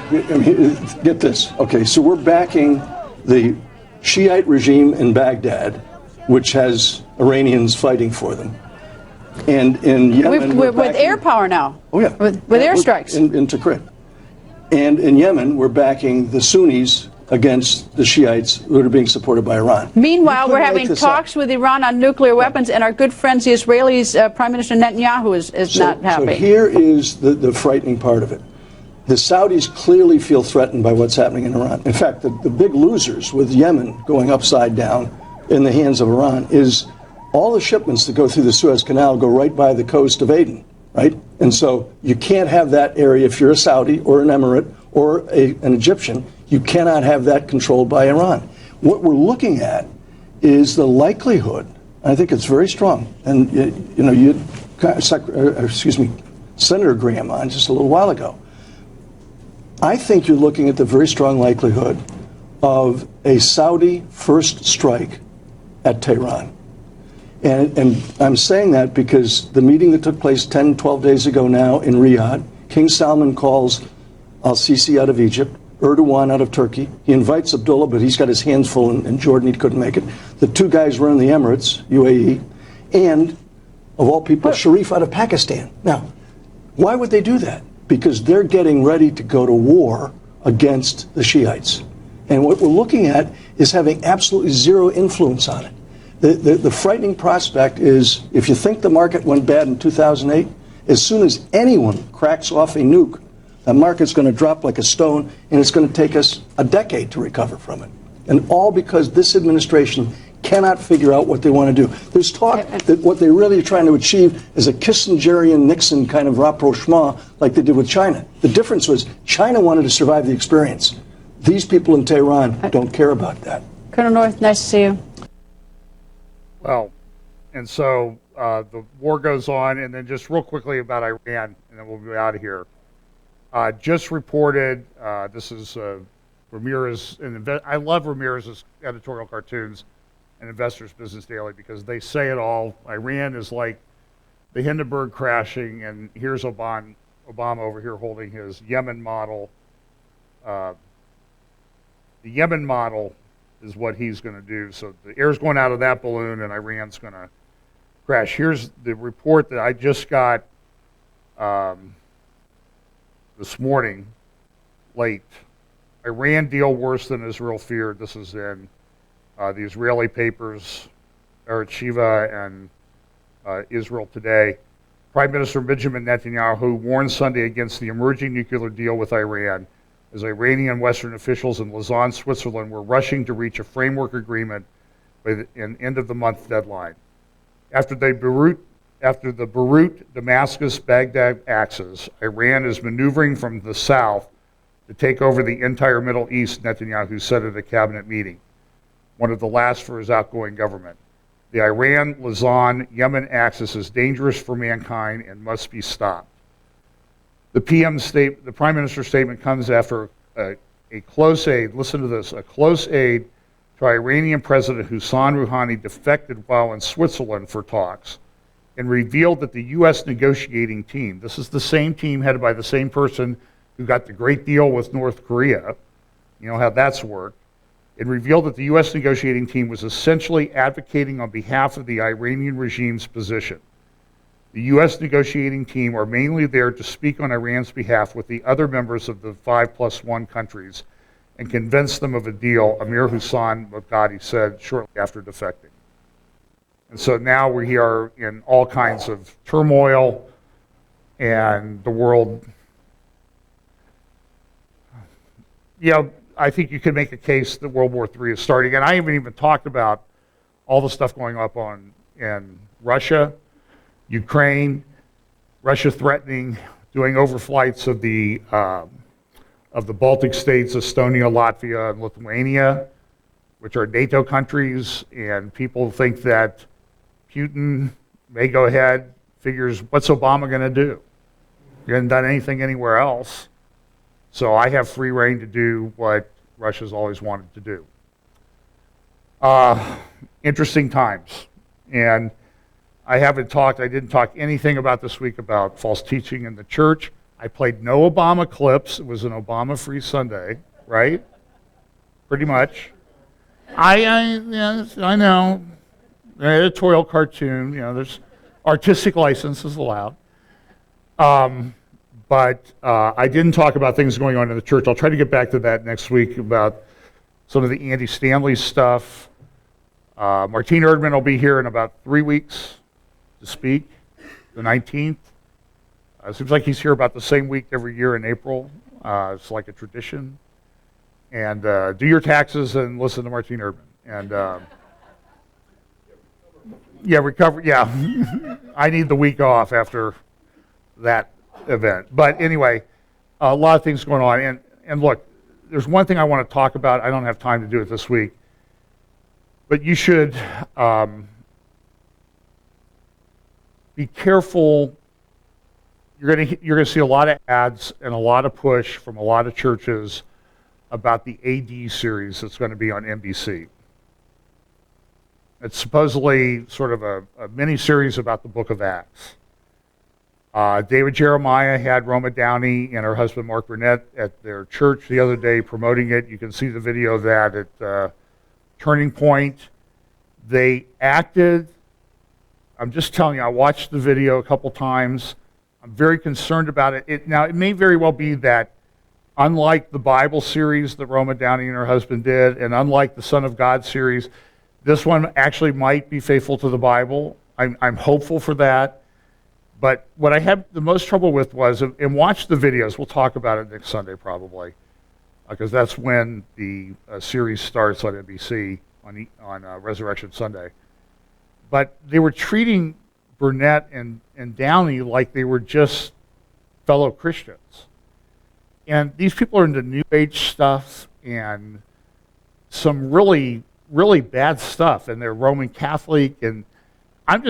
get this. Okay, so we're backing the Shiite regime in Baghdad, which has Iranians fighting for them. And in Yemen, we're with air power now. Oh yeah, with airstrikes in Tikrit. And in Yemen, we're backing the Sunnis against the Shiites who are being supported by Iran. Meanwhile, we're having talks with Iran on nuclear weapons, and our good friends, the Israelis, Prime Minister Netanyahu, is not happy. So here is the frightening part of it. The Saudis clearly feel threatened by what's happening in Iran. In fact, the big losers with Yemen going upside down in the hands of Iran is all the shipments that go through the Suez Canal go right by the coast of Aden, right? And so you can't have that area, if you're a Saudi or an Emirate or an Egyptian, you cannot have that controlled by Iran. What we're looking at is the likelihood, I think it's very strong, and Senator Graham on just a little while ago. I think you're looking at the very strong likelihood of a Saudi first strike at Tehran. And I'm saying that because the meeting that took place 10, 12 days ago now in Riyadh, King Salman calls al-Sisi out of Egypt, Erdogan out of Turkey. He invites Abdullah, but he's got his hands full in Jordan. He couldn't make it. The two guys run the Emirates, UAE, and, of all people, Sharif out of Pakistan. Now, why would they do that? Because they're getting ready to go to war against the Shiites. And what we're looking at is having absolutely zero influence on it. The frightening prospect is, if you think the market went bad in 2008, as soon as anyone cracks off a nuke, the market's going to drop like a stone, and it's going to take us a decade to recover from it. And all because this administration cannot figure out what they want to do. There's talk that what they're really trying to achieve is a Kissingerian-Nixon kind of rapprochement like they did with China. The difference was China wanted to survive the experience. These people in Tehran don't care about that. Colonel North, nice to see you. Well, and so the war goes on, and then just real quickly about Iran, and then we'll be out of here. Just reported, this is Ramirez, I love Ramirez's editorial cartoons and Investors Business Daily because they say it all. Iran is like the Hindenburg crashing, and here's Obama over here holding his Yemen model. The Yemen model is what he's going to do. So the air's going out of that balloon, and Iran's going to crash. Here's the report that I just got this morning, late. Iran deal worse than Israel feared. This is in the Israeli papers, Eretz Shiva and Israel Today. Prime Minister Benjamin Netanyahu warned Sunday against the emerging nuclear deal with Iran, as Iranian and Western officials in Lausanne, Switzerland, were rushing to reach a framework agreement with an end-of-the-month deadline. After the Beirut-Damascus-Baghdad axis, Iran is maneuvering from the south to take over the entire Middle East, Netanyahu said at a cabinet meeting. one of the last for his outgoing government. The Iran-Lausanne-Yemen axis is dangerous for mankind and must be stopped. The Prime Minister's statement comes after a close aide, listen to this, a close aide to Iranian President Hassan Rouhani defected while in Switzerland for talks and revealed that the U.S. negotiating team, this is the same team headed by the same person who got the great deal with North Korea, you know how that's worked, it revealed that the U.S. negotiating team was essentially advocating on behalf of the Iranian regime's position. The U.S. negotiating team are mainly there to speak on Iran's behalf with the other members of the 5+1 countries and convince them of a deal, Amir Hussein Mogadi said shortly after defecting. And so now we are in all kinds of turmoil, and the world, I think you could make a case that World War III is starting. And I haven't even talked about all the stuff going up in Russia, Ukraine, Russia threatening doing overflights of the Baltic states, Estonia, Latvia, and Lithuania, which are NATO countries, and people think that Putin may go ahead, figures, what's Obama going to do? He hasn't done anything anywhere else. So I have free reign to do what Russia's always wanted to do. Interesting times. And I didn't talk anything about this week about false teaching in the church. I played no Obama clips. It was an Obama-free Sunday, right? Pretty much. Yes, I know. An editorial cartoon, there's artistic licenses allowed. But I didn't talk about things going on in the church. I'll try to get back to that next week about some of the Andy Stanley stuff. Martine Erdman will be here in about 3 weeks to speak, the 19th. It seems like he's here about the same week every year in April. It's like a tradition. And do your taxes and listen to Martine Erdman. And recover. Yeah, I need the week off after that event. But anyway, a lot of things going on. And look, there's one thing I want to talk about. I don't have time to do it this week. But you should be careful. You're going to see a lot of ads and a lot of push from a lot of churches about the AD series that's going to be on NBC. It's supposedly sort of a mini-series about the book of Acts. David Jeremiah had Roma Downey and her husband Mark Burnett at their church the other day promoting it. You can see the video of that at Turning Point. They acted, I'm just telling you, I watched the video a couple times. I'm very concerned about it. Now, it may very well be that unlike the Bible series that Roma Downey and her husband did, and unlike the Son of God series, this one actually might be faithful to the Bible. I'm hopeful for that. But what I had the most trouble with was, and watch the videos, we'll talk about it next Sunday probably, because that's when the series starts on NBC on Resurrection Sunday. But they were treating Burnett and Downey like they were just fellow Christians. And these people are into New Age stuff and some really, really bad stuff, and they're Roman Catholic, and I'm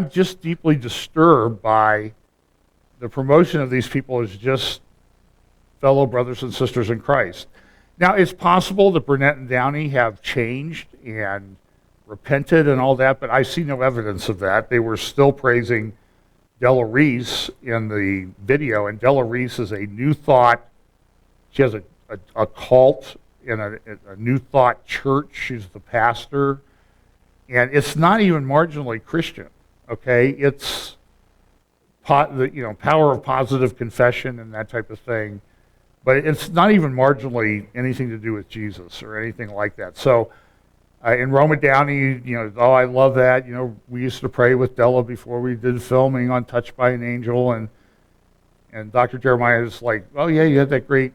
just deeply disturbed by the promotion of these people as just fellow brothers and sisters in Christ. Now, it's possible that Burnett and Downey have changed and repented and all that, but I see no evidence of that. They were still praising Della Reese in the video, and Della Reese is a New Thought. She has a cult in a New Thought church. She's the pastor. And it's not even marginally Christian, okay? It's power of positive confession and that type of thing. But it's not even marginally anything to do with Jesus or anything like that. So in Roma Downey, I love that. We used to pray with Della before we did filming on Touched by an Angel. And Dr. Jeremiah is like, oh yeah, you had that great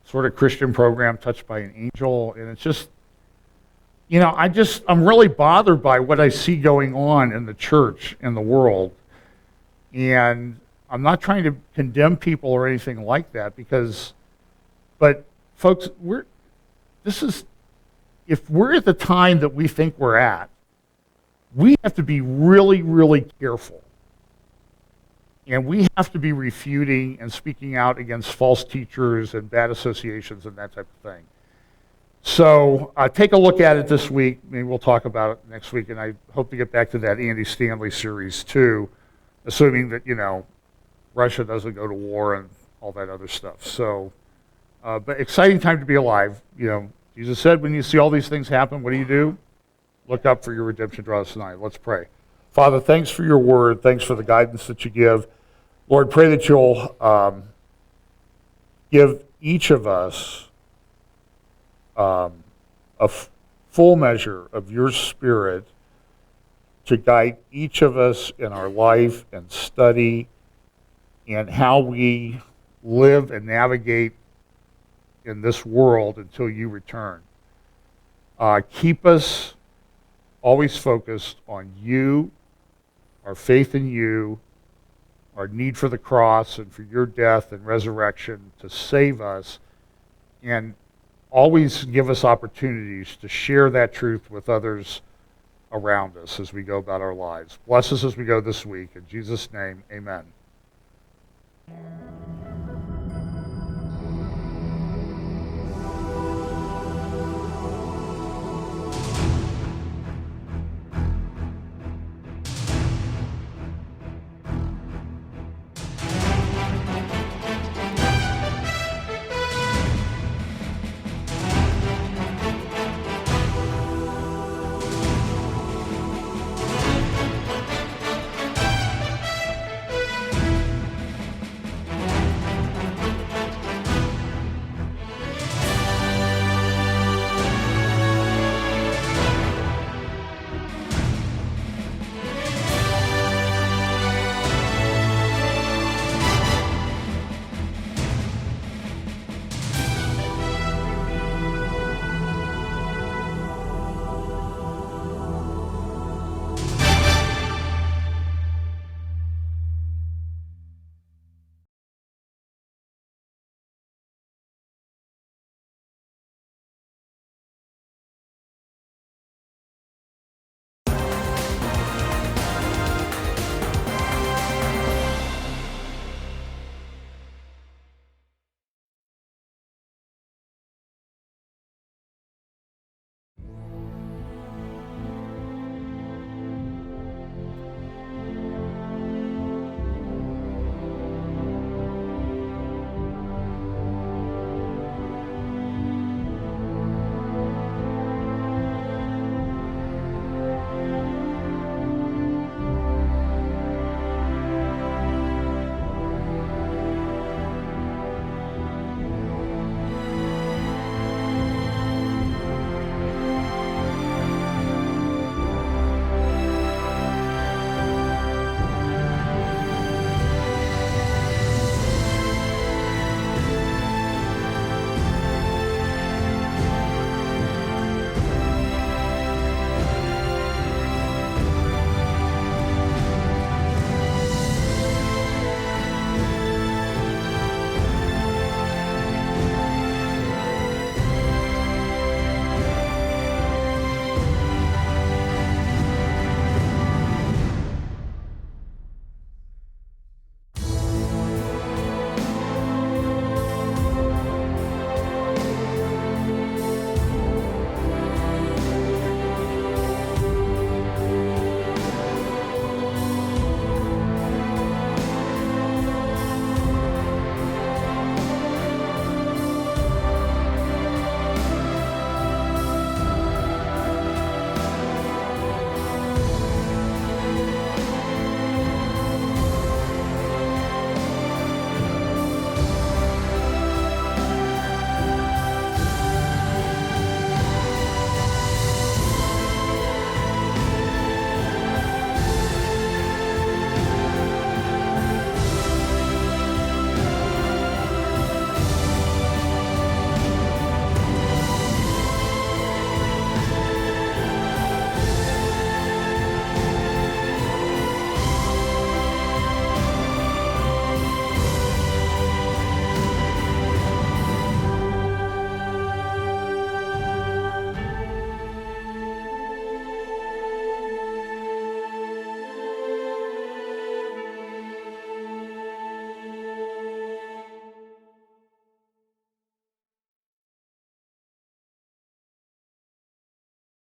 sort of Christian program, Touched by an Angel. And it's just, I'm really bothered by what I see going on in the church, in the world. And I'm not trying to condemn people or anything like that but folks, if we're at the time that we think we're at, we have to be really, really careful. And we have to be refuting and speaking out against false teachers and bad associations and that type of thing. So take a look at it this week. Maybe we'll talk about it next week, and I hope to get back to that Andy Stanley series too, assuming that, you know, Russia doesn't go to war and all that other stuff. So, but exciting time to be alive. You know, Jesus said, when you see all these things happen, what do? Look up, for your redemption draws nigh. Let's pray. Father, thanks for your word. Thanks for the guidance that you give. Lord, pray that you'll give each of us a full measure of your Spirit to guide each of us in our life and study and how we live and navigate in this world until you return. Keep us always focused on you, our faith in you, our need for the cross and for your death and resurrection to save us, and always give us opportunities to share that truth with others around us as we go about our lives. Bless us as we go this week. In Jesus' name, amen.